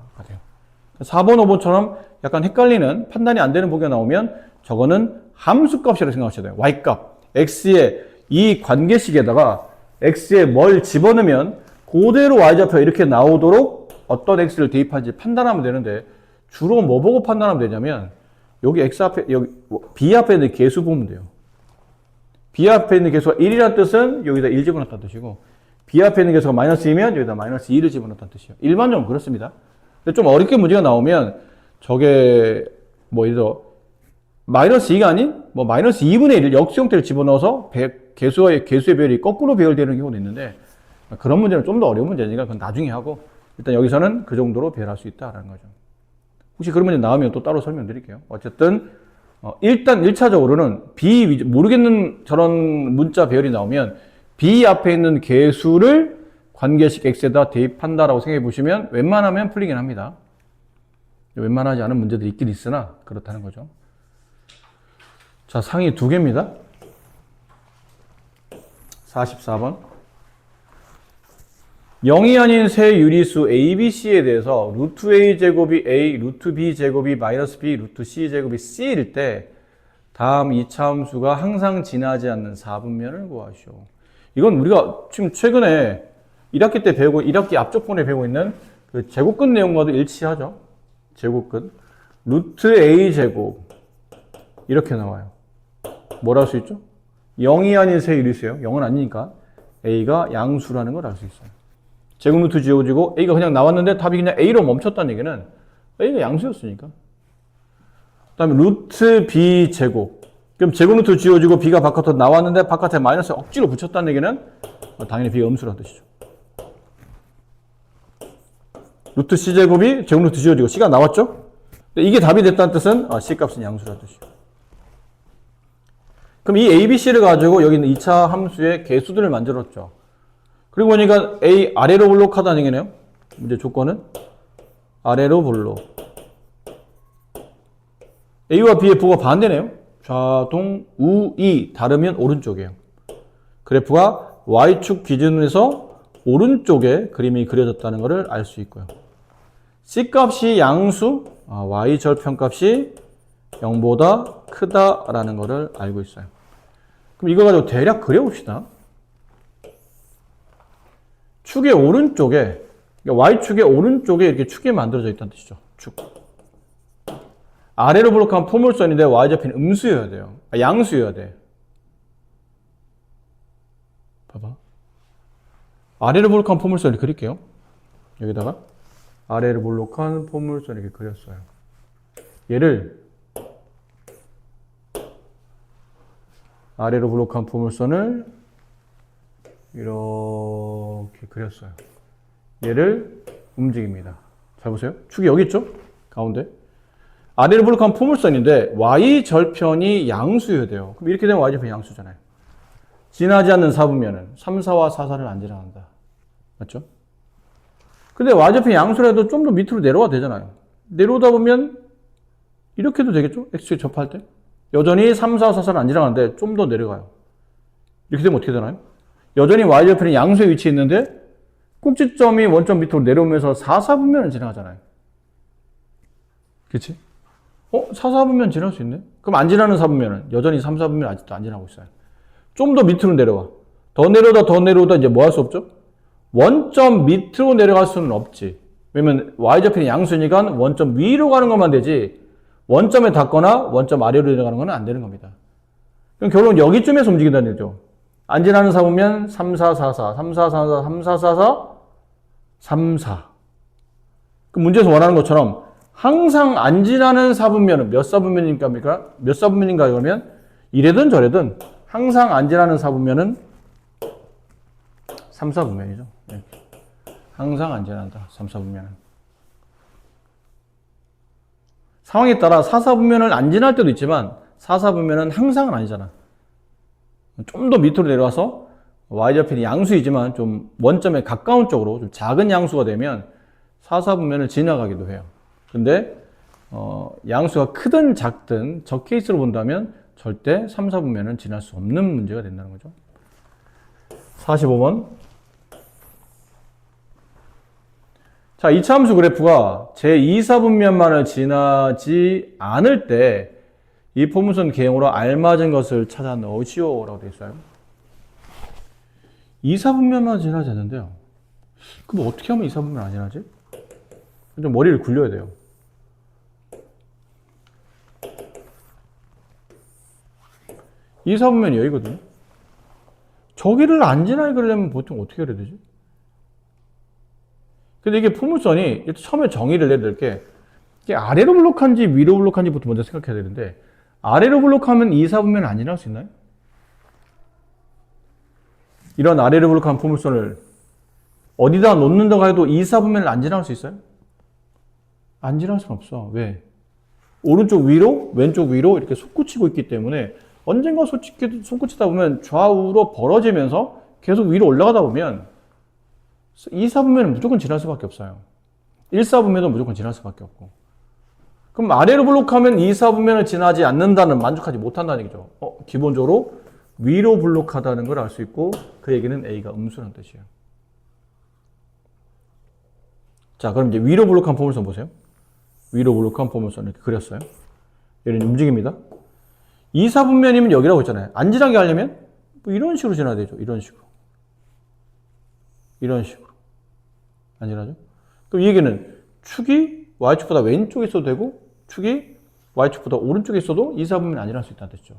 4번, 5번처럼 약간 헷갈리는 판단이 안 되는 보기가 나오면 저거는 함수값이라고 생각하셔야 돼요. y값. x에 이 관계식에다가 x에 뭘 집어넣으면 그대로 y좌표 이렇게 나오도록 어떤 x를 대입할지 판단하면 되는데 주로 뭐 보고 판단하면 되냐면 여기 x 앞에 여기 b 앞에 있는 개수 보면 돼요. b 앞에 있는 개수가 1이라는 뜻은 여기다 1 집어넣었다는 뜻이고 b 앞에 있는 개수가 마이너스 2면 여기다 마이너스 2를 집어넣었다는 뜻이에요. 일반적으로 그렇습니다. 근데 좀 어렵게 문제가 나오면 저게 뭐 예를 들어 마이너스 2가 아닌 뭐 마이너스 2분의 1 역수 형태를 집어넣어서 개수의 비율이 거꾸로 배열되는 경우도 있는데 그런 문제는 좀 더 어려운 문제니까 그건 나중에 하고 일단 여기서는 그 정도로 배열할 수 있다라는 거죠. 혹시 그런 문제 나오면 또 따로 설명드릴게요. 어쨌든 일단 1차적으로는 모르겠는 저런 문자 배열이 나오면 B 앞에 있는 개수를 관계식 X에다 대입한다라고 생각해 보시면 웬만하면 풀리긴 합니다. 웬만하지 않은 문제들이 있긴 있으나 그렇다는 거죠. 자, 상위 2개입니다. 44번. 0이 아닌 세 유리수 A, B, C에 대해서 루트 A 제곱이 A, 루트 B 제곱이 마이너스 B, 루트 C 제곱이 C일 때 다음 이차 함수가 항상 지나지 않는 4분면을 구하시오. 이건 우리가 지금 최근에 1학기 때 배우고 1학기 앞쪽본에 배우고 있는 그 제곱근 내용과도 일치하죠. 제곱근. 루트 A 제곱 이렇게 나와요. 뭘 할 수 있죠? 0이 아닌 세 유리수예요. 0은 아니니까 A가 양수라는 걸 알 수 있어요. 제곱 루트 지워지고 A가 그냥 나왔는데 답이 그냥 A로 멈췄다는 얘기는 A가 양수였으니까. 그 다음에 루트 B 제곱. 그럼 제곱 루트 지워지고 B가 바깥으로 나왔는데 바깥에 마이너스 억지로 붙였다는 얘기는 당연히 B가 음수라는 뜻이죠. 루트 C 제곱이 제곱 루트 지워지고 C가 나왔죠? 이게 답이 됐다는 뜻은 C 값은 양수라는 뜻이죠. 그럼 이 A, B, C를 가지고 여기 있는 2차 함수의 개수들을 만들었죠. 그리고 보니까 A 아래로 볼록하다는 얘기네요. 문제 조건은 아래로 볼록. A와 B의 부가 반대네요. 좌동, 우이 다르면 오른쪽이에요. 그래프가 Y축 기준으로 해서 오른쪽에 그림이 그려졌다는 것을 알 수 있고요. C값이 양수, Y 절편값이 0보다 크다라는 것을 알고 있어요. 그럼 이거 가지고 대략 그려봅시다. 축의 오른쪽에, Y축의 오른쪽에 이렇게 축이 만들어져 있다는 뜻이죠. 축. 아래로 볼록한 포물선인데 Y좌표는 음수여야 돼요. 양수여야 돼. 봐봐. 아래로 볼록한 포물선을 그릴게요. 여기다가 아래로 볼록한 포물선 이렇게 그렸어요. 얘를 아래로 볼록한 포물선을 이렇게 그렸어요. 얘를 움직입니다. 잘 보세요. 축이 여기 있죠? 가운데. 아래로 볼록한 포물선인데 Y 절편이 양수여야 돼요. 그럼 이렇게 되면 Y 절편이 양수잖아요. 지나지 않는 4분면은 3, 4와 4, 4를 안 지나간다. 맞죠? 근데 Y 절편이 양수라도 좀 더 밑으로 내려와도 되잖아요. 내려오다 보면 이렇게도 되겠죠? X축에 접할 때. 여전히 3, 4, 4, 4를 안 지나가는데 좀 더 내려가요. 이렇게 되면 어떻게 되나요? 여전히 Y절편이 양수에 위치해 있는데 꼭지점이 원점 밑으로 내려오면서 4, 4분면을 지나가잖아요. 그치? 4, 4분면 지날 수 있네? 그럼 안 지나는 4분면은 여전히 3, 4분면 아직도 안 지나고 있어요. 좀 더 밑으로 내려와. 더 내려오다 이제 뭐 할 수 없죠? 원점 밑으로 내려갈 수는 없지. 왜냐면 Y절편이 양수니까 원점 위로 가는 것만 되지 원점에 닿거나 원점 아래로 내려가는 건 안 되는 겁니다. 그럼 결국은 여기쯤에서 움직인다는 거죠. 안 지나는 4분면 3, 4, 4, 4, 3, 4, 4, 4, 3, 4, 4, 4, 3, 4. 그 문제에서 원하는 것처럼 항상 안 지나는 4분면은 몇 4분면입니까? 몇 4분면인가 그러면 이래든 저래든 항상 안 지나는 4분면은 3, 4분면이죠. 네. 항상 안 지난다. 3, 4분면은. 상황에 따라 4, 4분면을 안 지날 때도 있지만 4, 4분면은 항상은 아니잖아. 좀 더 밑으로 내려와서 Y절편이 양수이지만 좀 원점에 가까운 쪽으로 좀 작은 양수가 되면 4, 4분면을 지나가기도 해요. 근데 양수가 크든 작든 저 케이스로 본다면 절대 3, 4분면은 지날 수 없는 문제가 된다는 거죠. 45번. 자, 이차 함수 그래프가 제2, 4분면만을 지나지 않을 때 이 포물선 개형으로 알맞은 것을 찾아 넣으시오 라고 되어 있어요. 이사분면만 지나지 않는데요. 그럼 어떻게 하면 이사분면 안 지나지? 좀 머리를 굴려야 돼요. 이사분면이 여기거든요. 저기를 안 지나게 그러려면 보통 어떻게 해야 되지? 근데 이게 포물선이 일단 처음에 정의를 내야 될 게 이게 아래로 블록한지 위로 블록한지부터 먼저 생각해야 되는데 아래로 블록하면 이사분면 안 지날 수 있나요? 이런 아래로 블록한 포물선을 어디다 놓는다고 해도 이사분면을 안 지날 수 있어요? 안 지날 수는 없어. 왜? 오른쪽 위로, 왼쪽 위로 이렇게 솟구치고 있기 때문에 언젠가 솟구치다 보면 좌우로 벌어지면서 계속 위로 올라가다 보면 2사분면은 무조건 지날 수밖에 없어요. 1사분면도 무조건 지날 수밖에 없고. 그럼 아래로 블록하면 2사분면을 지나지 않는다는, 만족하지 못한다는 얘기죠. 기본적으로 위로 블록하다는 걸 알 수 있고 그 얘기는 A가 음수라는 뜻이에요. 자, 그럼 이제 위로 블록한 포물선 보세요. 위로 블록한 포물선 이렇게 그렸어요. 얘는 움직입니다. 2사분면이면 여기라고 했잖아요. 안 지나게 하려면 뭐 이런 식으로 지나야 되죠. 이런 식으로. 이런 식으로. 안 지나죠? 그럼 이 얘기는 축이 Y축보다 왼쪽에 있어도 되고 축이 Y축보다 오른쪽에 있어도 2사분면이 안 지날 수 있다는 뜻이죠.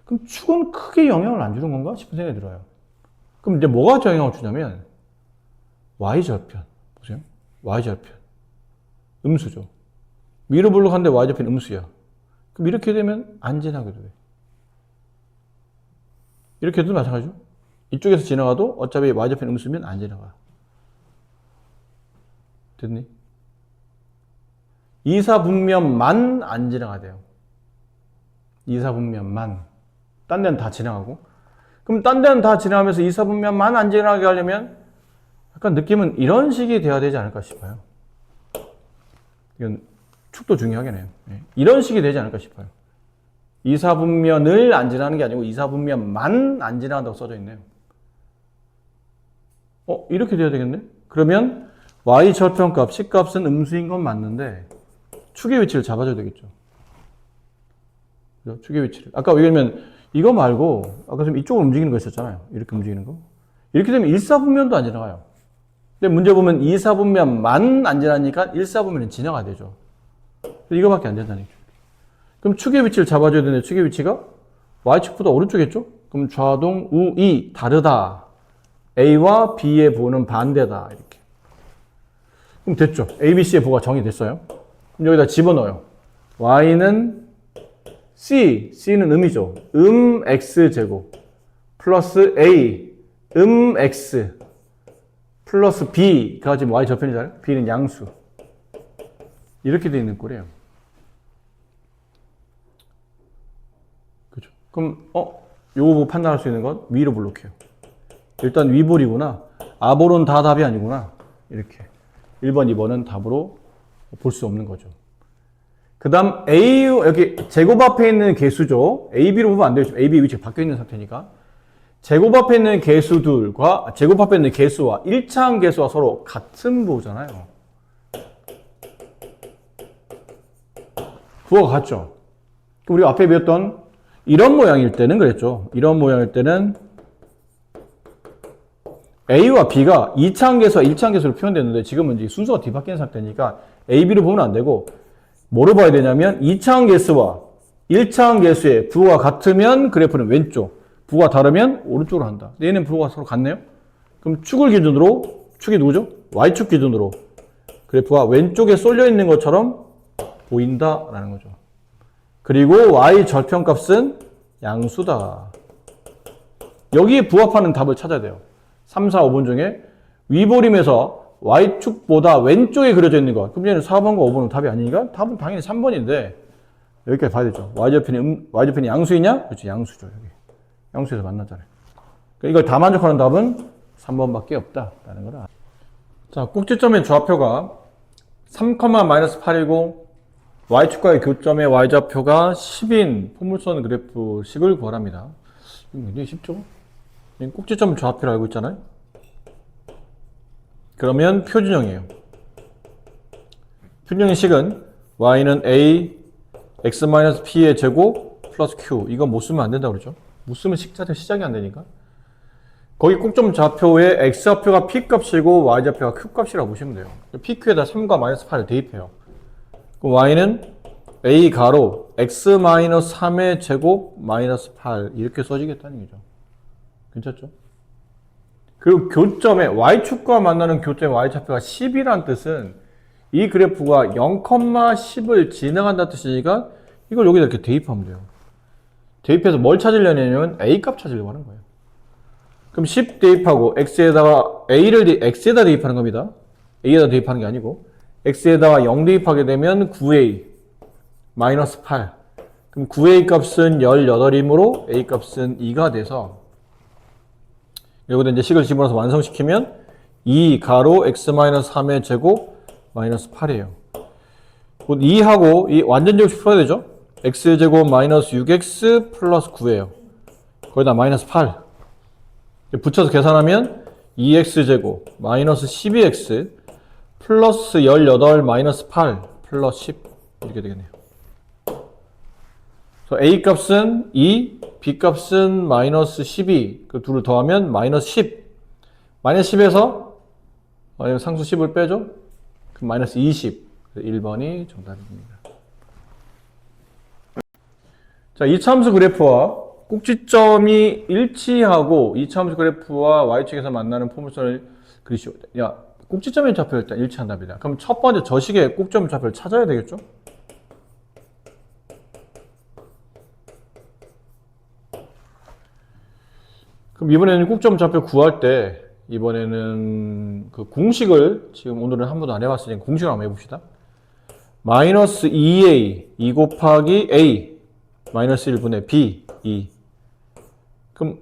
그럼 축은 크게 영향을 안 주는 건가 싶은 생각이 들어요. 그럼 이제 뭐가 영향을 주냐면 Y절편. 보세요. Y절편. 음수죠. 위로 블록한데 Y절편 음수야. 그럼 이렇게 되면 안 지나게 돼. 이렇게 해도 마찬가지죠. 이쪽에서 지나가도 어차피 Y절편 음수면 안 지나가. 됐니? 이사분면만 안 지나가야 돼요. 이사분면만. 딴 데는 다 지나가고. 그럼 딴 데는 다 지나가면서 이사분면만 안 지나가게 하려면 약간 느낌은 이런 식이 돼야 되지 않을까 싶어요. 이건 축도 중요하겠네요. 이런 식이 되지 않을까 싶어요. 이사분면을 안 지나는 게 아니고 이사분면만 안 지나간다고 써져 있네요. 이렇게 돼야 되겠네? 그러면 Y 절편값, C값은 음수인 건 맞는데 축의 위치를 잡아줘야 되겠죠. 그죠? 축의 위치를. 아까 왜냐면 이거 말고 아까 좀 이쪽으로 움직이는 거 있었잖아요. 이렇게 움직이는 거. 이렇게 되면 1사분면도 안 지나가요. 근데 문제 보면 2사분면만 안 지나니까 1사분면은 지나가야 되죠. 이거밖에 안 된다는 얘기죠. 그럼 축의 위치를 잡아줘야 되는데 축의 위치가 Y축보다 오른쪽이겠죠? 그럼 좌동, 우이 다르다. A와 B의 부호는 반대다. 이렇게. 그럼 됐죠. A, B, C의 부호가 정의됐어요. 그럼 여기다 집어넣어요. Y는 C는 음이죠. X제곱 플러스 A, X 플러스 B가 지금 Y 저편이잖아요. B는 양수. 이렇게 되어 있는 꼴이에요. 그죠? 그럼, 요거 판단할 수 있는 건 위로 블록해요. 일단 위볼이구나. 아볼은 다 답이 아니구나. 이렇게. 1번, 2번은 답으로 볼 수 없는 거죠. 그 다음, A, 여기 제곱 앞에 있는 개수죠. A, B로 보면 안 되죠. A, B 위치가 바뀌어 있는 상태니까. 제곱 앞에 있는 개수들과, 제곱 앞에 있는 개수와 1차항 개수와 서로 같은 부호잖아요. 부호가 같죠. 우리가 앞에 배웠던 이런 모양일 때는 그랬죠. 이런 모양일 때는 A와 B가 2차항 개수와 1차항 개수로 표현됐는데 지금은 이제 순서가 뒤바뀐 상태니까 A, B로 보면 안 되고 뭐로 봐야 되냐면 2차항 개수와 1차항 개수의 부호가 같으면 그래프는 왼쪽, 부호가 다르면 오른쪽으로 한다. 얘는 부호가 서로 같네요. 그럼 축을 기준으로, 축이 누구죠? Y축 기준으로 그래프가 왼쪽에 쏠려 있는 것처럼 보인다라는 거죠. 그리고 Y 절편값은 양수다. 여기에 부합하는 답을 찾아야 돼요. 3, 4, 5번 중에 위볼임에서 Y축보다 왼쪽에 그려져 있는 것. 그럼 얘는 4번과 5번은 답이 아니니까 답은 당연히 3번인데 여기까지 봐야 되죠. Y절편이 양수이냐? 그렇지, 양수죠. 여기. 양수에서 만나잖아요. 그러니까 이걸 다 만족하는 답은 3번밖에 없다라는 거라. 자, 꼭지점의 좌표가 3,-8이고 Y축과의 교점의 Y좌표가 10인 포물선 그래프식을 구하랍니다. 이거 굉장히 쉽죠? 꼭지점 좌표를 알고 있잖아요. 그러면 표준형이에요. 표준형의 식은 Y는 A, X-P의 제곱 플러스 Q. 이거 못 쓰면 안 된다고 그러죠. 못 쓰면 식 자체가 시작이 안 되니까. 거기 꼭점 좌표에 x좌표가 p값이고 y좌표가 q값이라고 보시면 돼요. pq에다 3과 마이너스 8을 대입해요. 그럼 y는 a 가로 x-3의 제곱 마이너스 8 이렇게 써지겠다는 얘기죠. 괜찮죠? 그리고 교점에 y축과 만나는 교점의 y좌표가 10이란 뜻은 이 그래프가 0,10을 지나간다는 뜻이니까 이걸 여기다 이렇게 대입하면 돼요. 대입해서 뭘 찾으려냐면 a값 찾으려고 하는 거예요. 그럼 10 대입하고 x에다가 x에다 대입하는 겁니다. a에다 대입하는 게 아니고 x에다가 0 대입하게 되면 9a 마이너스 8. 그럼 9a 값은 18이므로 a 값은 2가 돼서 여기다 이제 식을 집어넣어서 완성시키면 2 가로 x-3의 제곱 마이너스 8이에요. 2하고 이 완전제곱식 풀어야 되죠? x제곱 마이너스 6x 플러스 9예요. 거기다 마이너스 8. 붙여서 계산하면 2x제곱 마이너스 12x 플러스 18 마이너스 8 플러스 10 이렇게 되겠네요. 그래서 a 값은 2, b 값은 마이너스 12. 그 둘을 더하면 마이너스 10. 마이너스 10에서 상수 10을 빼죠? 그럼 마이너스 20. 1번이 정답입니다. 자, 이차함수 그래프와 꼭지점이 일치하고 이차함수 그래프와 y축에서 만나는 포물선을 그리시오. 야, 꼭지점의 좌표 일단 일치한답니다. 그럼 첫 번째 저 식의 꼭지점 좌표를 찾아야 되겠죠? 그럼 이번에는 꼭지점 좌표 구할 때 이번에는 그 공식을 지금 오늘은 한 번도 안 해봤으니까 공식을 한번 해봅시다. 마이너스 2a 2 곱하기 a 마이너스 1분의 b 2. 그럼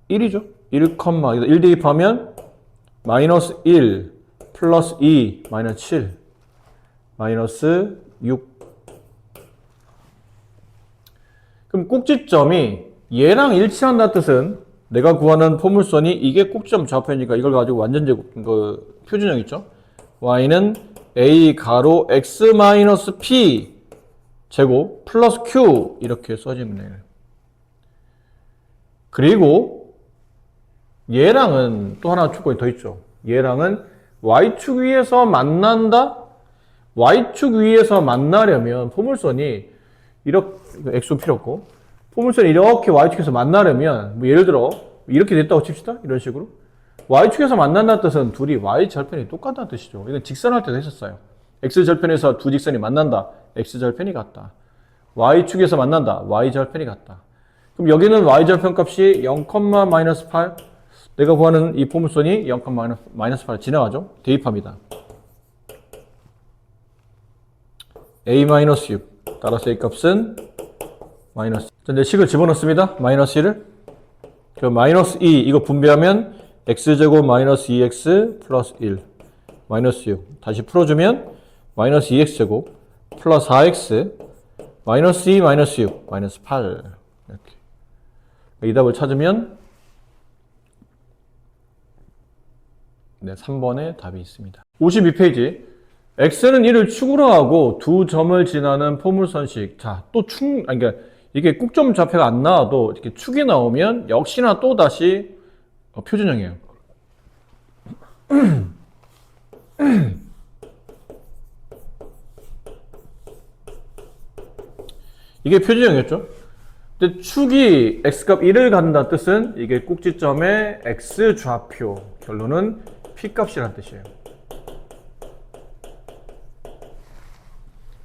1이죠? 1, 1 대입하면 마이너스 1 플러스 2 마이너스 7 마이너스 6. 그럼 꼭지점이 얘랑 일치한다는 뜻은 내가 구하는 포물선이 이게 꼭지점 좌표니까 이걸 가지고 완전제곱 그 표준형 있죠? y는 a 가로 x 마이너스 p 제곱 플러스 q 이렇게 써지면 돼요. 그리고 얘랑은 또 하나 조건이 더 있죠. 얘랑은 y축 위에서 만난다? y축 위에서 만나려면 포물선이 이렇게 x는 필요 없고 포물선이 이렇게 y축에서 만나려면 뭐 예를 들어 이렇게 됐다고 칩시다. 이런 식으로 y축에서 만난다는 뜻은 둘이 y절편이 똑같다는 뜻이죠. 이건 직선할 때도 했었어요. x절편에서 두 직선이 만난다. x절편이 같다. y축에서 만난다. y절편이 같다. 그럼 여기는 y절편 값이 0,-8 내가 구하는 이 포물선이 0,-8 지나가죠. 대입합니다. a-6 따라서 a 값은 마이너스. 자, 이제 식을 집어넣습니다. 마이너스 1을. 그 마이너스 2 이거 분배하면 x제곱 마이너스 2x 플러스 1 마이너스 6 다시 풀어주면 마이너스 2x제곱 플러스 4x 마이너스 2 마이너스 6 마이너스 8 이렇게 이 답을 찾으면 네, 3번에 답이 있습니다. 52페이지 x는 1을 축으로 하고 두 점을 지나는 포물선식. 자, 또 그러니까 이게 꼭점 좌표가 안 나와도 이렇게 축이 나오면 역시나 또 다시 표준형이에요. 이게 표준형이었죠. 근데 축이 x값 1을 갖는다는 뜻은 이게 꼭지점의 x좌표, 결론은 p값이라는 뜻이에요.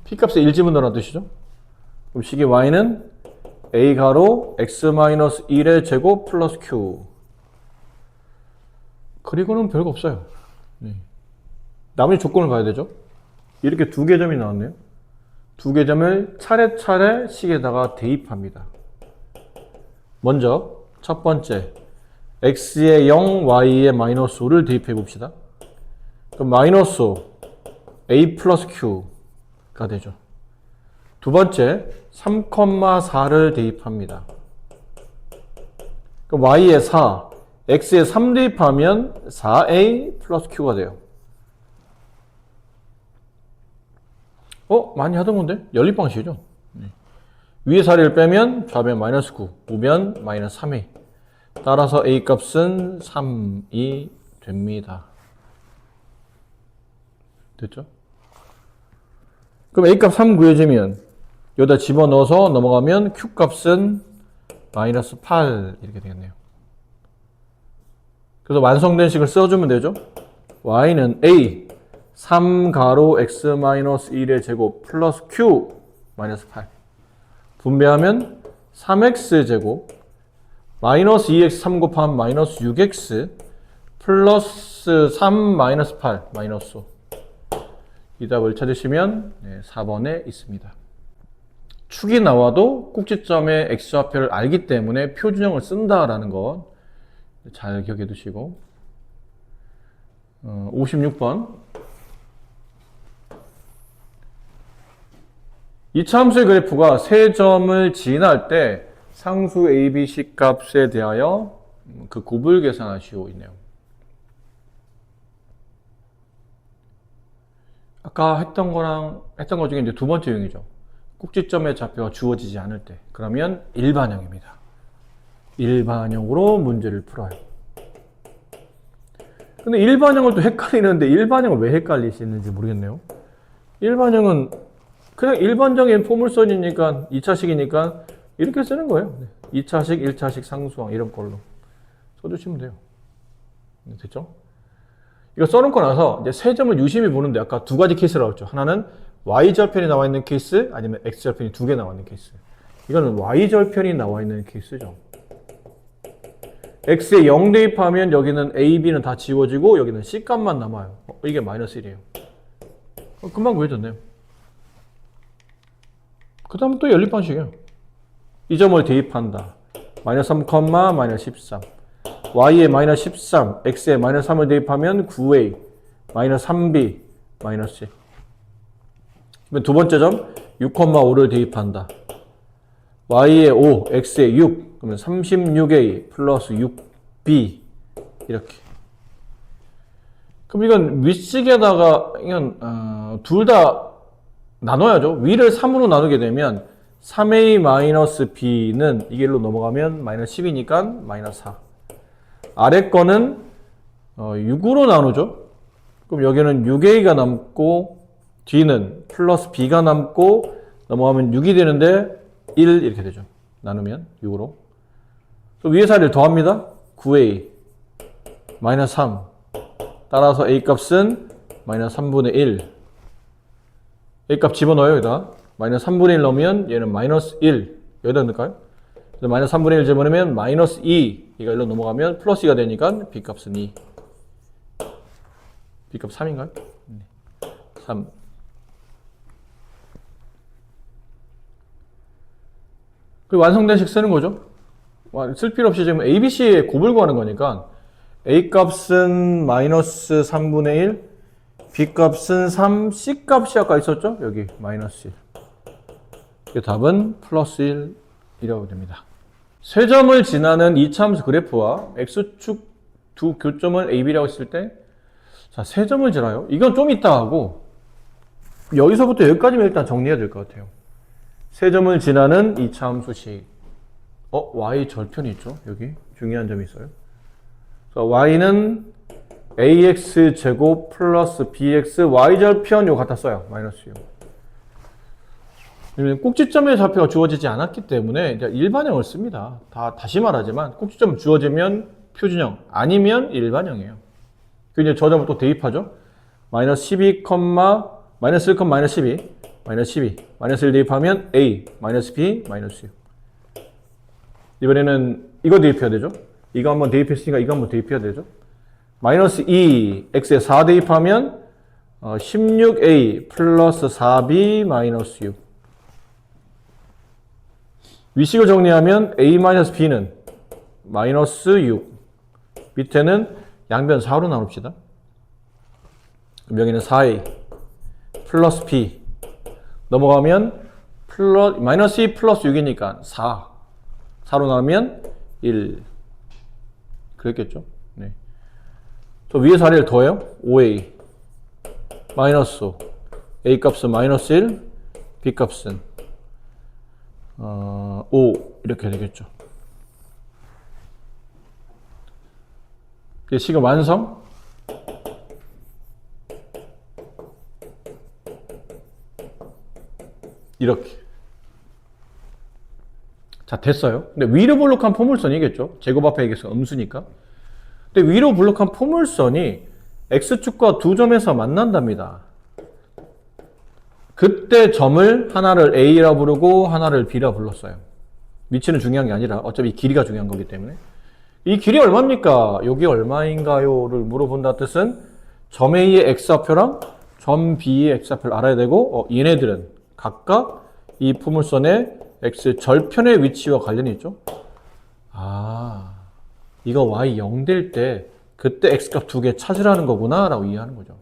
p값에 1 집어넣으라는 뜻이죠. 그럼 식의 y는 a 가로 x-1의 제곱 플러스 q. 그리고는 별거 없어요. 나머지 조건을 봐야 되죠. 이렇게 두 개 점이 나왔네요. 두 개 점을 차례차례 식에다가 대입합니다. 먼저 첫 번째 x에 0, y에 마이너스 5를 대입해 봅시다. 그럼 마이너스 5 a 플러스 q가 되죠. 두 번째 3,4를 대입합니다. 그럼 y에 4, x에 3 대입하면 4a 플러스 q가 돼요. 많이 하던 건데? 연립방식이죠. 위에 4를 빼면 좌변 마이너스 9, 우변 마이너스 3a. 따라서 A 값은 3이 됩니다. 됐죠? 그럼 A 값 3 구해지면 여기다 집어넣어서 넘어가면 Q 값은 마이너스 8 이렇게 되겠네요. 그래서 완성된 식을 써주면 되죠. Y는 A 3 가로 X 마이너스 1의 제곱 플러스 Q 마이너스 8 분배하면 3X 제곱 마이너스 2X 3 곱하면 마이너스 6X 플러스 3 마이너스 8 마이너스 5 이 답을 찾으시면 4번에 있습니다. 축이 나와도 꼭지점의 X좌표를 알기 때문에 표준형을 쓴다라는 것 잘 기억해 두시고 56번 이차함수의 그래프가 세 점을 지날 때 상수 ABC 값에 대하여 그 곱을 계산하시오 있네요. 아까 했던 거 중에 이제 두 번째 유형이죠. 꼭지점의 좌표가 주어지지 않을 때. 그러면 일반형입니다. 일반형으로 문제를 풀어요. 근데 일반형을 또 헷갈리는데 일반형을 왜 헷갈리시는지 모르겠네요. 일반형은 그냥 일반적인 포물선이니까 2차식이니까 이렇게 쓰는 거예요. 2차식, 1차식 상수항 이런 걸로 써주시면 돼요. 됐죠? 이거 써놓고 나서 이제 세 점을 유심히 보는데 아까 두 가지 케이스라고 했죠. 하나는 Y절편이 나와 있는 케이스 아니면 X절편이 두 개 나와 있는 케이스. 이거는 Y절편이 나와 있는 케이스죠. X에 0 대입하면 여기는 A, B는 다 지워지고 여기는 C 값만 남아요. 이게 마이너스 1이에요. 금방 구해졌네요. 그 다음은 또 연립방식이에요. 이 점을 대입한다. 마이너스 3, 마이너스 13. Y에 마이너스 13, X에 마이너스 3을 대입하면 9A, 마이너스 3B, 마이너스 1. 두 번째 점, 6,5를 대입한다. Y에 5, X에 6, 그러면 36A 플러스 6B, 이렇게. 그럼 이건 윗식에다가, 이건, 둘 다 나눠야죠. 위를 3으로 나누게 되면 3A 마이너스 B는 이 길로 넘어가면 마이너스 10이니까 마이너스 4. 아래 거는 6으로 나누죠. 그럼 여기는 6A가 남고 뒤는 플러스 B가 남고 넘어가면 6이 되는데 1 이렇게 되죠. 나누면 6으로. 위에 사이를 더합니다. 9A 마이너스 3 따라서 A 값은 마이너스 3분의 1 A 값 집어넣어요. 여기다 마이너스 3분의 1 넣으면 얘는 마이너스 1 여기다 넣을까요? 마이너스 3분의 1 집어넣으면 마이너스 2 이가 1로 넘어가면 플러스 2가 되니까 B값은 2 B값 3인가요? 3 그리고 완성된 식 쓰는 거죠. 쓸 필요 없이 지금 ABC의 곱을 구하는 거니까 A값은 마이너스 3분의 1 B값은 3 C값이 아까 있었죠? 여기 마이너스 1 그 답은 플러스 1이라고 됩니다. 세 점을 지나는 이차함수 그래프와 X축 두 교점을 AB라고 했을 때 자, 세 점을 지나요. 이건 좀 이따 하고 여기서부터 여기까지만 일단 정리해야 될 것 같아요. 세 점을 지나는 이차함수식 Y 절편이 있죠. 여기 중요한 점이 있어요. Y는 AX 제곱 플러스 BX Y절편 이거 갖다 써요. 마이너스 6. 꼭지점의 좌표가 주어지지 않았기 때문에 이제 일반형을 씁니다. 다시 말하지만 꼭지점 주어지면 표준형 아니면 일반형이에요. 그 이제 저 점을 또 대입하죠. 마이너스 12, 마이너스 1, 마이너스 12, 마이너스 12, 마이너스 1 대입하면 A, 마이너스 B, 마이너스 6. 이번에는 이거 대입해야 되죠. 이거 한번 대입했으니까 이거 한번 대입해야 되죠. 마이너스 2, X에 4 대입하면 16A 플러스 4B 마이너스 6. 위식을 정리하면 A-B는 마이너스 6. 밑에는 양변 4로 나눕시다. 그럼 여기는 4A 플러스 B. 넘어가면 마이너스 2 플러스 6이니까 4. 4로 나누면 1. 그랬겠죠? 네. 저 위에 사례를 더해요. 5A 마이너스 5. A 값은 마이너스 1. B 값은 5 이렇게 되겠죠. 그 식은 완성. 이렇게. 자, 됐어요. 근데 위로 블록한 포물선이겠죠. 제곱합의 개수가 음수니까. 근데 위로 블록한 포물선이 x축과 두 점에서 만난답니다. 그때 점을 하나를 a라 부르고 하나를 b라 불렀어요. 위치는 중요한 게 아니라 어차피 길이가 중요한 거기 때문에. 이 길이 얼마입니까? 여기 얼마인가요?를 물어본다는 뜻은 점 A의 x좌표랑 점 B의 x좌표를 알아야 되고 얘네들은 각각 이 포물선의 x 절편의 위치와 관련이 있죠. 아, 이거 y 0 될 때 그때 x값 두 개 찾으라는 거구나 라고 이해하는 거죠.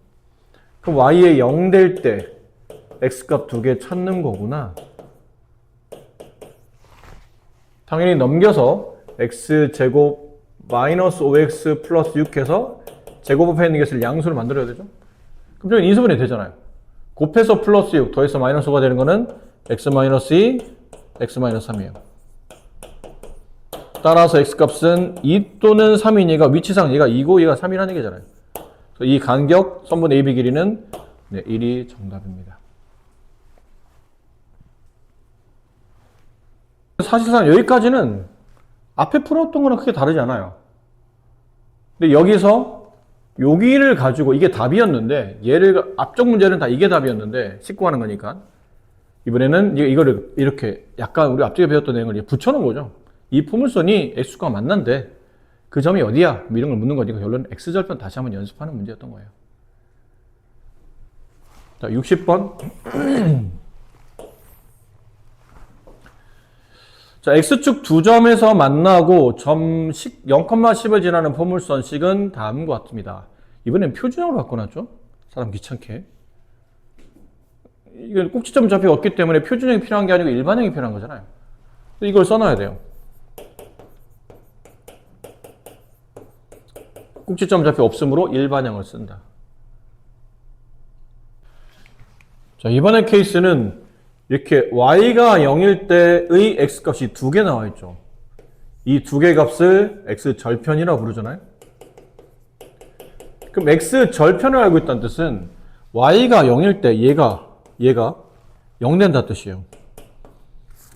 그럼 y에 0 될 때 x값 두 개 찾는 거구나. 당연히 넘겨서 x제곱 마이너스 5x 플러스 6 해서 제곱합에 있는 것을 양수를 만들어야 되죠. 그럼 저기 인수분해 되잖아요. 곱해서 플러스 6 더해서 마이너스 5가 되는 거는 x 마이너스 2, x 마이너스 3이에요. 따라서 x값은 2 또는 3이니까 위치상 얘가 2고 얘가 3이라는 얘기잖아요. 이 간격 선분 AB 길이는 1이 정답입니다. 사실상 여기까지는 앞에 풀었던 거랑 크게 다르지 않아요. 근데 여기서 여기를 가지고 이게 답이었는데 얘를 앞쪽 문제는 다 이게 답이었는데 씻고 하는 거니까 이번에는 이거를 이렇게 약간 우리 앞쪽에 배웠던 내용을 붙여놓은 거죠. 이 포물선이 x축과 만난데 그 점이 어디야? 뭐 이런 걸 묻는 거니까 결론은 x절편 다시 한번 연습하는 문제였던 거예요. 자, 60번. 자, x축 두 점에서 만나고 점 0,10을 지나는 포물선식은 다음과 같습니다. 이번엔 표준형으로 바꿔놨죠? 사람 귀찮게. 이건 꼭지점 좌표가 없기 때문에 표준형이 필요한 게 아니고 일반형이 필요한 거잖아요. 이걸 써놔야 돼요. 꼭지점 좌표 없으므로 일반형을 쓴다. 자, 이번의 케이스는 이렇게 y가 0일 때의 x값이 두 개 나와 있죠. 이 두 개 값을 x절편이라고 부르잖아요. 그럼 x절편을 알고 있다는 뜻은 y가 0일 때 얘가 0 된다는 뜻이에요.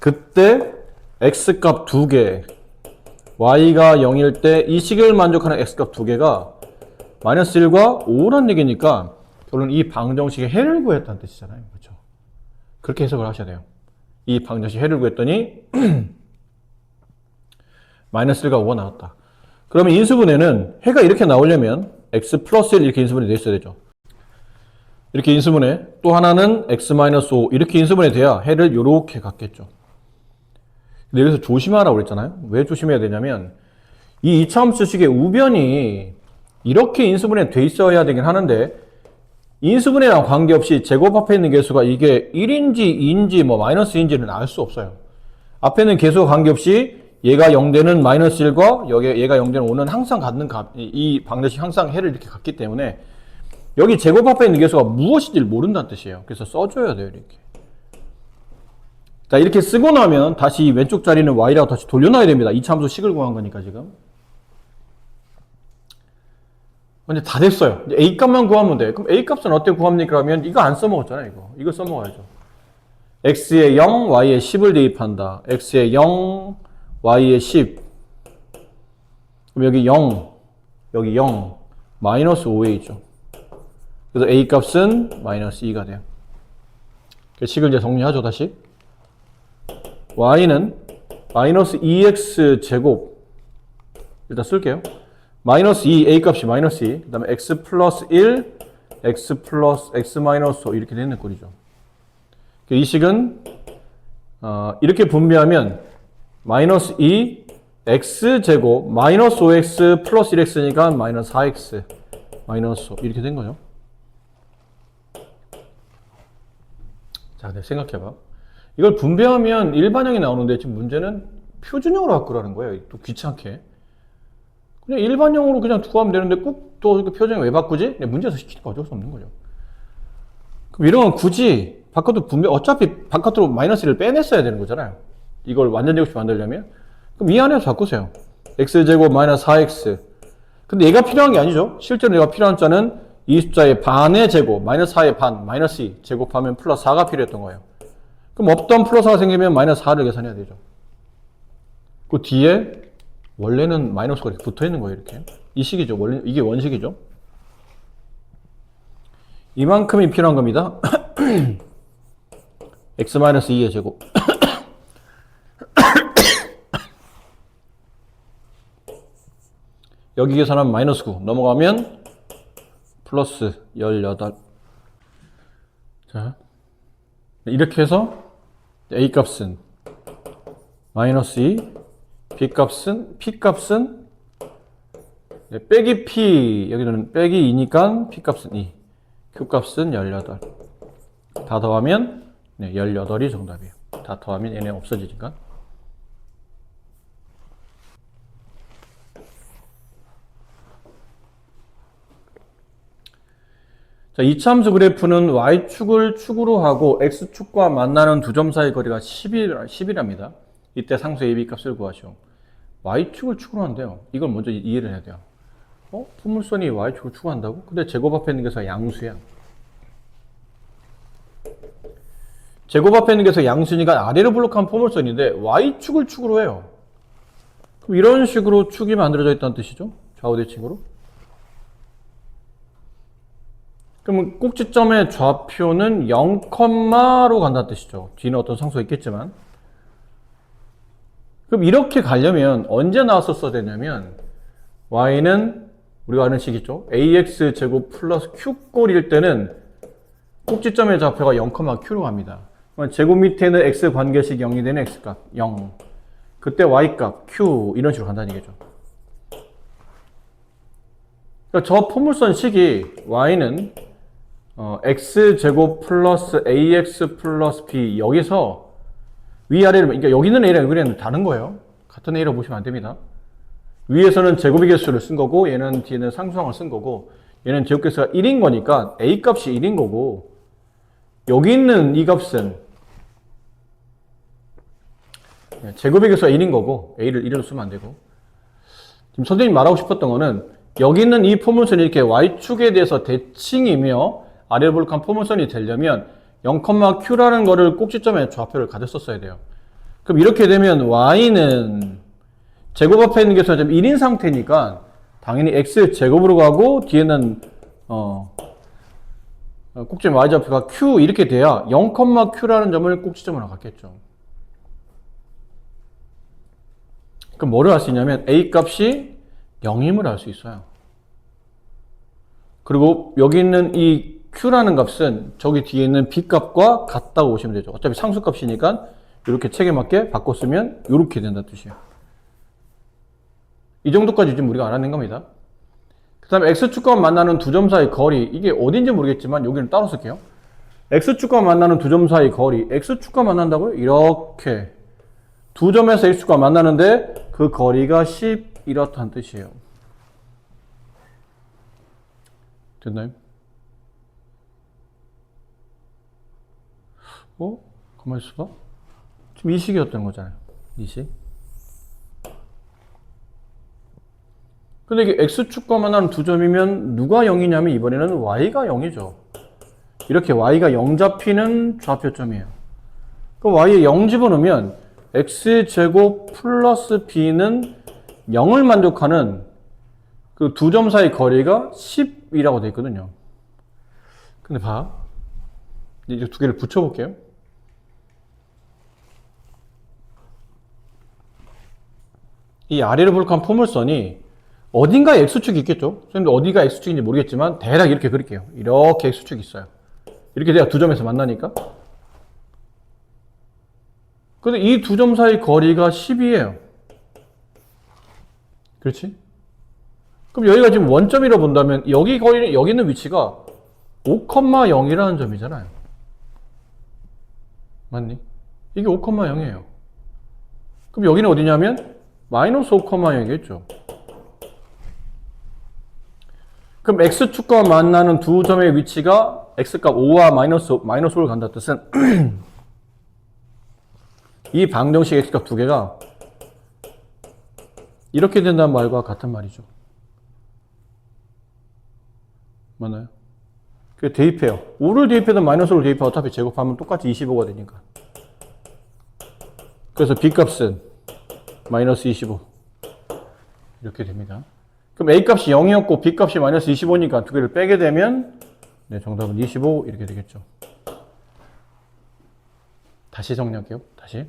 그때 x값 두 개, y가 0일 때 이 식을 만족하는 x값 두 개가 마이너스 1과 5란 얘기니까 결론 이 방정식의 해를 구했다는 뜻이잖아요. 그렇죠? 그렇게 해석을 하셔야 돼요. 이 방정식 해를 구했더니 마이너스 1과 5가 나왔다. 그러면 인수분해는 해가 이렇게 나오려면 x 플러스 1 이렇게 인수분해 돼 있어야 되죠. 이렇게 인수분해, 또 하나는 x 마이너스 5 이렇게 인수분해 돼야 해를 이렇게 갖겠죠. 근데 여기서 조심하라고 그랬잖아요. 왜 조심해야 되냐면 이 이차함수식의 우변이 이렇게 인수분해 돼 있어야 되긴 하는데 인수분해랑 관계없이 제곱 앞에 있는 개수가 이게 1인지 2인지 뭐 마이너스인지는 알 수 없어요. 앞에 있는 개수와 관계없이 얘가 0되는 마이너스 1과 얘가 0되는 5는 항상 갖는 값, 이 방정식 항상 해를 이렇게 갖기 때문에 여기 제곱 앞에 있는 개수가 무엇인지를 모른다는 뜻이에요. 그래서 써줘야 돼요, 이렇게. 자, 이렇게 쓰고 나면 다시 왼쪽 자리는 y라고 다시 돌려놔야 됩니다. 이차함수 식을 구한 거니까 지금. 근데 다 됐어요. 이제 a 값만 구하면 돼. 그럼 a 값은 어떻게 구합니까? 그러면 이거 안 써먹었잖아요, 이거. 이거 써먹어야죠. x에 0, y에 10을 대입한다. x에 0, y에 10. 그럼 여기 0, 여기 0, 마이너스 5a죠. 그래서 a 값은 마이너스 2가 돼요. 식을 이제 정리하죠, 다시. y는 마이너스 2x 제곱 일단 쓸게요. 마이너스 2 a 값이 마이너스 2 그 다음에 x 플러스 1 x 플러스 x 마이너스 5 이렇게 되는 꼴이죠. 이 식은 이렇게 분배하면 마이너스 2 x 제곱 마이너스 5x 플러스 1x니까 마이너스 4x 마이너스 5 이렇게 된 거죠. 자, 네, 생각해봐. 이걸 분배하면 일반형이 나오는데 지금 문제는 표준형으로 바꾸라는 거예요. 또 귀찮게. 그냥 일반형으로 그냥 구하면 되는데 꼭 또 표준형 왜 바꾸지? 문제에서 시키니까 어쩔 수 없는 거죠. 그럼 이런 건 굳이 바깥으로 분배, 어차피 바깥으로 마이너스를 빼냈어야 되는 거잖아요. 이걸 완전 제곱식 만들려면. 그럼 이 안에서 바꾸세요. x제곱 마이너스 4x. 근데 얘가 필요한 게 아니죠. 실제로 얘가 필요한 자는 이 숫자의 반의 제곱, 마이너스 4의 반, 마이너스 2 제곱하면 플러스 4가 필요했던 거예요. 그럼 없던 플러스가 생기면 마이너스 4를 계산해야 되죠. 그 뒤에 원래는 마이너스가 이렇게 붙어 있는 거예요, 이렇게. 이 식이죠. 원래 이게 원식이죠. 이만큼이 필요한 겁니다. x-2의 제곱. 여기 계산하면 마이너스 9 넘어가면 플러스 18. 자, 이렇게 해서 a 값은 마이너스 2, b 값은 p 값은 빼기 p, 여기는 빼기 2니까 p 값은 2, q 값은 18. 다 더하면 18이 정답이에요. 다 더하면 얘네 없어지니까. 자, 이차함수 그래프는 y축을 축으로 하고 x축과 만나는 두 점 사이 거리가 10이랍니다. 이때 상수 AB 값을 구하시오. y축을 축으로 한대요. 이걸 먼저 이해를 해야 돼요. 포물선이 y축을 축한다고? 근데 제곱 앞에 있는 게서 양수야. 제곱 앞에 있는 게서 양수니까 아래로 블록한 포물선인데 y축을 축으로 해요. 그럼 이런 식으로 축이 만들어져 있다는 뜻이죠. 좌우대칭으로. 그러면 꼭지점의 좌표는 0,로 간다는 뜻이죠. 뒤는 어떤 상수가 있겠지만. 그럼 이렇게 가려면 언제 나왔었어야 되냐면 y는 우리가 아는 식이죠. ax 제곱 플러스 q꼴일 때는 꼭지점의 좌표가 0,q로 갑니다. 그러면 제곱 밑에는 x 관계식 0이 되는 x값 0. 그때 y값 q 이런 식으로 간다는 얘기죠. 그러니까 저 포물선 식이 y는 x제곱 플러스 ax 플러스 b 여기서 위아래를 그러니까 여기는 a랑 여기는 다른 거예요. 같은 a라고 보시면 안 됩니다. 위에서는 제곱의 개수를 쓴 거고 얘는 뒤에는 상수항을 쓴 거고 얘는 제곱 개수가 1인 거니까 a 값이 1인 거고 여기 있는 이 값은 제곱의 개수가 1인 거고 a를 1로 쓰면 안 되고 지금 선생님이 말하고 싶었던 거는 여기 있는 이 포물선이 이렇게 y축에 대해서 대칭이며 아래로 블록한 포물선이 되려면 0,q라는 거를 꼭지점의 좌표를 가졌었어야 돼요. 그럼 이렇게 되면 y는 제곱 앞에 있는 게 1인 상태니까 당연히 x제곱으로 가고 뒤에는 꼭지점 y좌표가 q 이렇게 돼야 0,q라는 점을 꼭지점으로 갖겠죠. 그럼 뭐를 할 수 있냐면 a 값이 0임을 알 수 있어요. 그리고 여기 있는 이 q라는 값은 저기 뒤에 있는 b 값과 같다고 보시면 되죠. 어차피 상수 값이니까 이렇게 책에 맞게 바꿔 쓰면 이렇게 된다는 뜻이에요. 이 정도까지 지금 우리가 알아낸 겁니다. 그 다음에 x축과 만나는 두 점 사이 거리 이게 어딘지 모르겠지만 여기는 따로 쓸게요. x축과 만나는 두 점 사이 거리 x축과 만난다고요? 이렇게 두 점에서 x축과 만나는데 그 거리가 10 이렇다는 뜻이에요. 됐나요? 가만히 있어봐. 지금 이 식이었던 거잖아요. 이 식. 근데 이게 x축과 만나는 두 점이면 누가 0이냐면 이번에는 y가 0이죠. 이렇게 y가 0 잡히는 좌표점이에요. 그럼 y에 0 집어넣으면 x제곱 플러스 b는 0을 만족하는 그 두 점 사이 거리가 10이라고 되어 있거든요. 근데 봐. 이제 두 개를 붙여볼게요. 이 아래로 블록한 포물선이 어딘가에 x축이 있겠죠? 선생님도 어디가 x축인지 모르겠지만 대략 이렇게 그릴게요. 이렇게 x축이 있어요. 이렇게 돼야 두 점에서 만나니까. 근데 이 두 점 사이 거리가 10이에요. 그렇지? 그럼 여기가 지금 원점이라고 본다면 여기 있는 위치가 5,0이라는 점이잖아요. 맞니? 이게 5,0이에요. 그럼 여기는 어디냐면 마이너스 5,0이겠죠. 그럼 x축과 만나는 두 점의 위치가 x값 5와 마이너스 5를 간다는 뜻은 이 방정식 x값 두 개가 이렇게 된다는 말과 같은 말이죠. 맞나요? 그 대입해요. 5를 대입해도 마이너스 5를 대입하면 어차피 제곱하면 똑같이 25가 되니까. 그래서 B값은 마이너스 25 이렇게 됩니다. 그럼 A값이 0이었고 B값이 마이너스 25니까 두 개를 빼게 되면 네, 정답은 25 이렇게 되겠죠. 다시 정리할게요. 다시.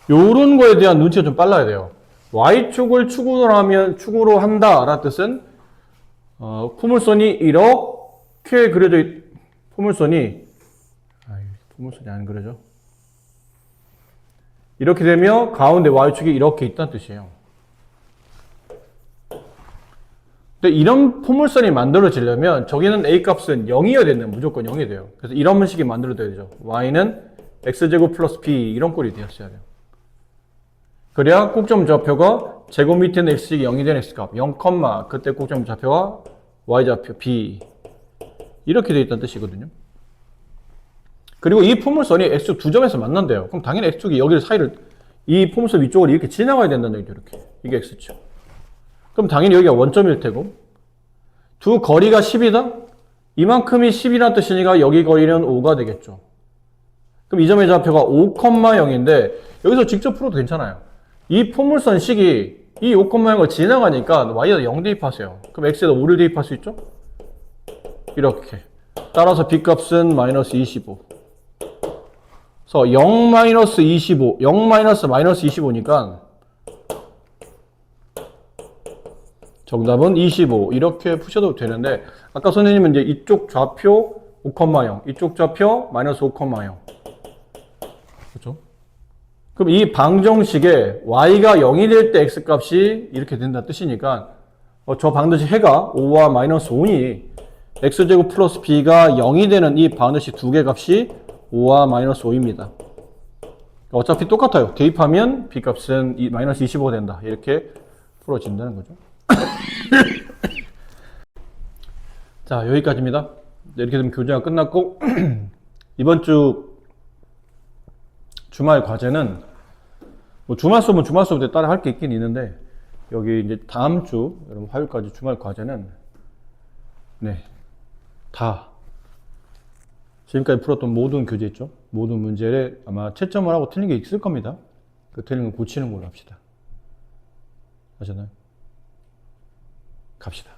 요런 거에 대한 눈치가 좀 빨라야 돼요. Y축을 축으로 한다 라는 뜻은 포물선이 이렇게 그려져 포물선이 안 그려져. 이렇게 되며 가운데 Y축이 이렇게 있다는 뜻이에요. 근데 이런 포물선이 만들어지려면 저기는 A값은 0이어야 되는 무조건 0이 돼요. 그래서 이런 문식이 만들어져야 되죠. Y는 X제곱 플러스 B 이런 꼴이 되었어야 돼요. 그래야 꼭점 좌표가 제곱 밑에는 X축이 0이 되는 X값 0, 그때 꼭점 좌표가 Y좌표 B 이렇게 되어 있다는 뜻이거든요. 그리고 이 포물선이 X축 두 점에서 만난대요. 그럼 당연히 X축이 여기를 사이를 이 포물선 위쪽으로 이렇게 지나가야 된다는 얘기죠. 이렇게. 이게 X축. 그럼 당연히 여기가 원점일 테고 두 거리가 10이다? 이만큼이 10이라는 뜻이니까 여기 거리는 5가 되겠죠. 그럼 이 점의 좌표가 5,0인데 여기서 직접 풀어도 괜찮아요. 이 포물선 식이 이 5,0을 지나가니까 y에다 0 대입하세요. 그럼 x에다 5를 대입할 수 있죠? 이렇게. 따라서 b값은 마이너스 25. 그래서 0 마이너스 25, 0 마이너스 25니까 정답은 25 이렇게 푸셔도 되는데 아까 선생님은 이제 이쪽 좌표 5,0 이쪽 좌표 마이너스 5,0 그렇죠? 그럼 이 방정식에 y가 0이 될 때 x값이 이렇게 된다는 뜻이니까 저 방정식 해가 5와 마이너스 5니 x제곱 플러스 b가 0이 되는 이 방정식 두 개 값이 5와 마이너스 5입니다. 어차피 똑같아요. 대입하면 b값은 마이너스 25가 된다. 이렇게 풀어진다는 거죠. 자, 여기까지입니다. 이렇게 되면 교재가 끝났고 이번 주 주말 과제는 뭐 주말 수업은 주말 수업 때 따라 할 게 있긴 있는데 여기 이제 다음 주 여러분 화요일까지 주말 과제는 네, 다 지금까지 풀었던 모든 교재 있죠? 모든 문제를 아마 채점을 하고 틀린 게 있을 겁니다. 그 틀린 거 고치는 걸로 합시다. 아셨나요? 갑시다.